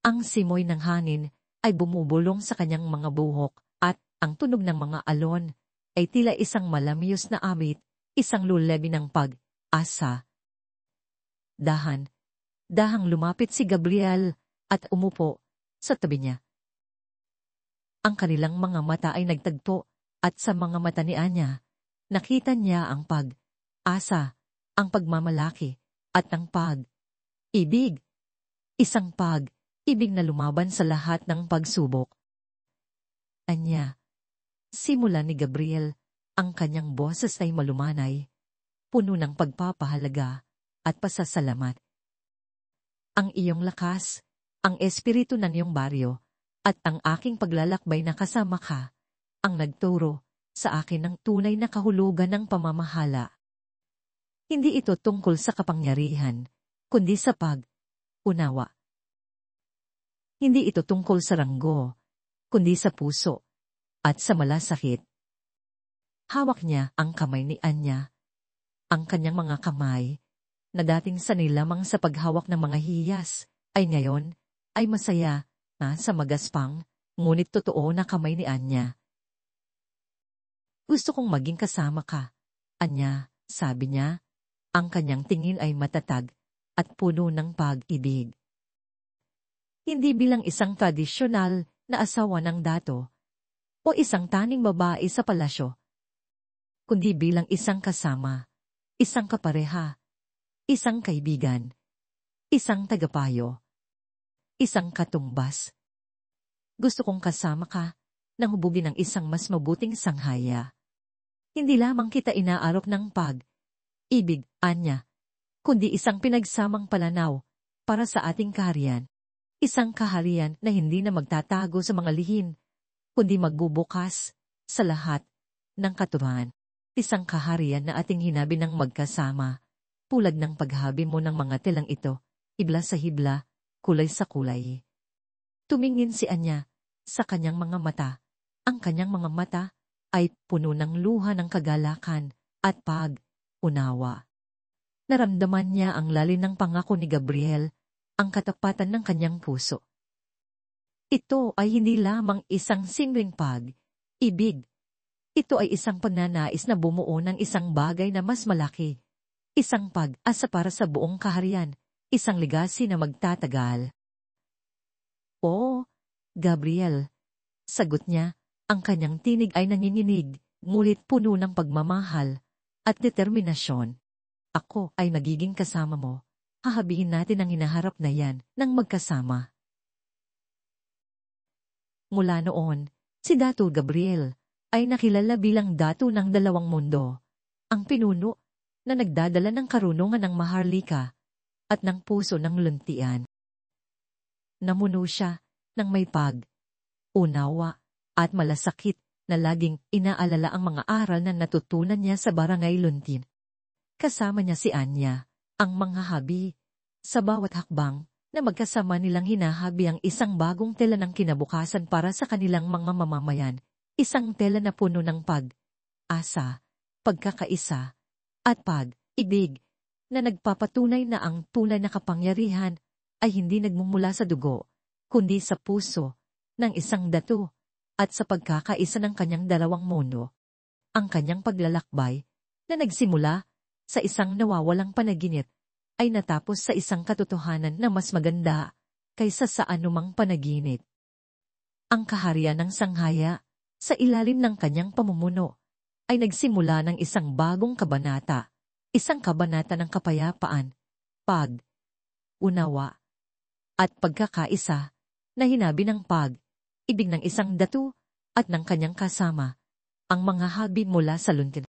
Ang simoy ng hangin ay bumubulong sa kanyang mga buhok at ang tunog ng mga alon ay tila isang malamyos na awit, isang lullaby ng pag-asa. Dahang lumapit si Gabriel at umupo sa tabi niya. Ang kanilang mga mata ay nagtagpo at sa mga mata ni Anya, nakita niya ang pag-asa, ang pagmamalaki, at ang pag-ibig. Isang pag-ibig na lumaban sa lahat ng pagsubok. Anya, simula ni Gabriel, ang kanyang boses ay malumanay, puno ng pagpapahalaga at pasasalamat. Ang iyong lakas, ang espiritu ng iyong baryo, at ang aking paglalakbay na kasama ka, ang nagturo sa akin ng tunay na kahulugan ng pamamahala. Hindi ito tungkol sa kapangyarihan, kundi sa pag-unawa. Hindi ito tungkol sa ranggo, kundi sa puso, at sa malasakit. Hawak niya ang kamay ni Anya, ang kanyang mga kamay, na dating sanay lamang sa paghawak ng mga hiyas, ay ngayon, ay masaya, sa magaspang, ngunit totoo na kamay ni Anya. Gusto kong maging kasama ka, Anya, sabi niya. Ang kanyang tingin ay matatag at puno ng pag-ibig. Hindi bilang isang tradisyonal na asawa ng dato o isang taning babae sa palasyo, kundi bilang isang kasama, isang kapareha, isang kaibigan, isang tagapayo, isang katumbas. Gusto kong kasama ka nang hubugin ng isang mas mabuting sanghaya. Hindi lamang kita inaarok ng pag-ibig, Anya, kundi isang pinagsamang pananaw para sa ating kaharian. Isang kaharian na hindi na magtatago sa mga lihim, kundi magbubukas sa lahat ng katuruan. Isang kaharian na ating hinabi ng magkasama, pulag ng paghabi mo ng mga telang ito, hibla sa hibla, kulay sa kulay. Tumingin si Anya sa kanyang mga mata. Ang kanyang mga mata ay puno ng luha ng kagalakan at pag-unawa. Naramdaman niya ang lalim ng pangako ni Gabriel, ang katapatan ng kanyang puso. Ito ay hindi lamang isang simpleng pag-ibig. Ito ay isang pagnanais na bumuo ng isang bagay na mas malaki. Isang pag-asa para sa buong kaharian, isang legacy na magtatagal. "Oo, Gabriel," sagot niya, ang kanyang tinig ay nanginginig, ngunit puno ng pagmamahal at determinasyon. "Ako ay magiging kasama mo. Hahabihin natin ang hinaharap na yan ng magkasama." Mula noon, si Dato Gabriel ay nakilala bilang dato ng dalawang mundo, ang pinuno na nagdadala ng karunungan ng maharlika at ng puso ng luntian. Namuno siya ng may pag-unawa at malasakit na laging inaalala ang mga aral na natutunan niya sa Barangay Luntin. Kasama niya si Anya, ang manghahabi, sa bawat hakbang na magkasama nilang hinahabi ang isang bagong tela ng kinabukasan para sa kanilang mga mamamayan, isang tela na puno ng pag-asa, pagkakaisa, at pag-ibig, na nagpapatunay na ang tunay na kapangyarihan ay hindi nagmumula sa dugo, kundi sa puso ng isang dato at sa pagkakaisa ng kanyang dalawang mundo. Ang kanyang paglalakbay, na nagsimula sa isang nawawalang panaginip, ay natapos sa isang katotohanan na mas maganda kaysa sa anumang panaginip. Ang kaharian ng sanghaya, sa ilalim ng kanyang pamumuno, ay nagsimula ng isang bagong kabanata, isang kabanata ng kapayapaan, unawa, at pagkakaisa na hinabi ng pag-ibig ng isang datu at ng kanyang kasama, ang mga habi mula sa luntin.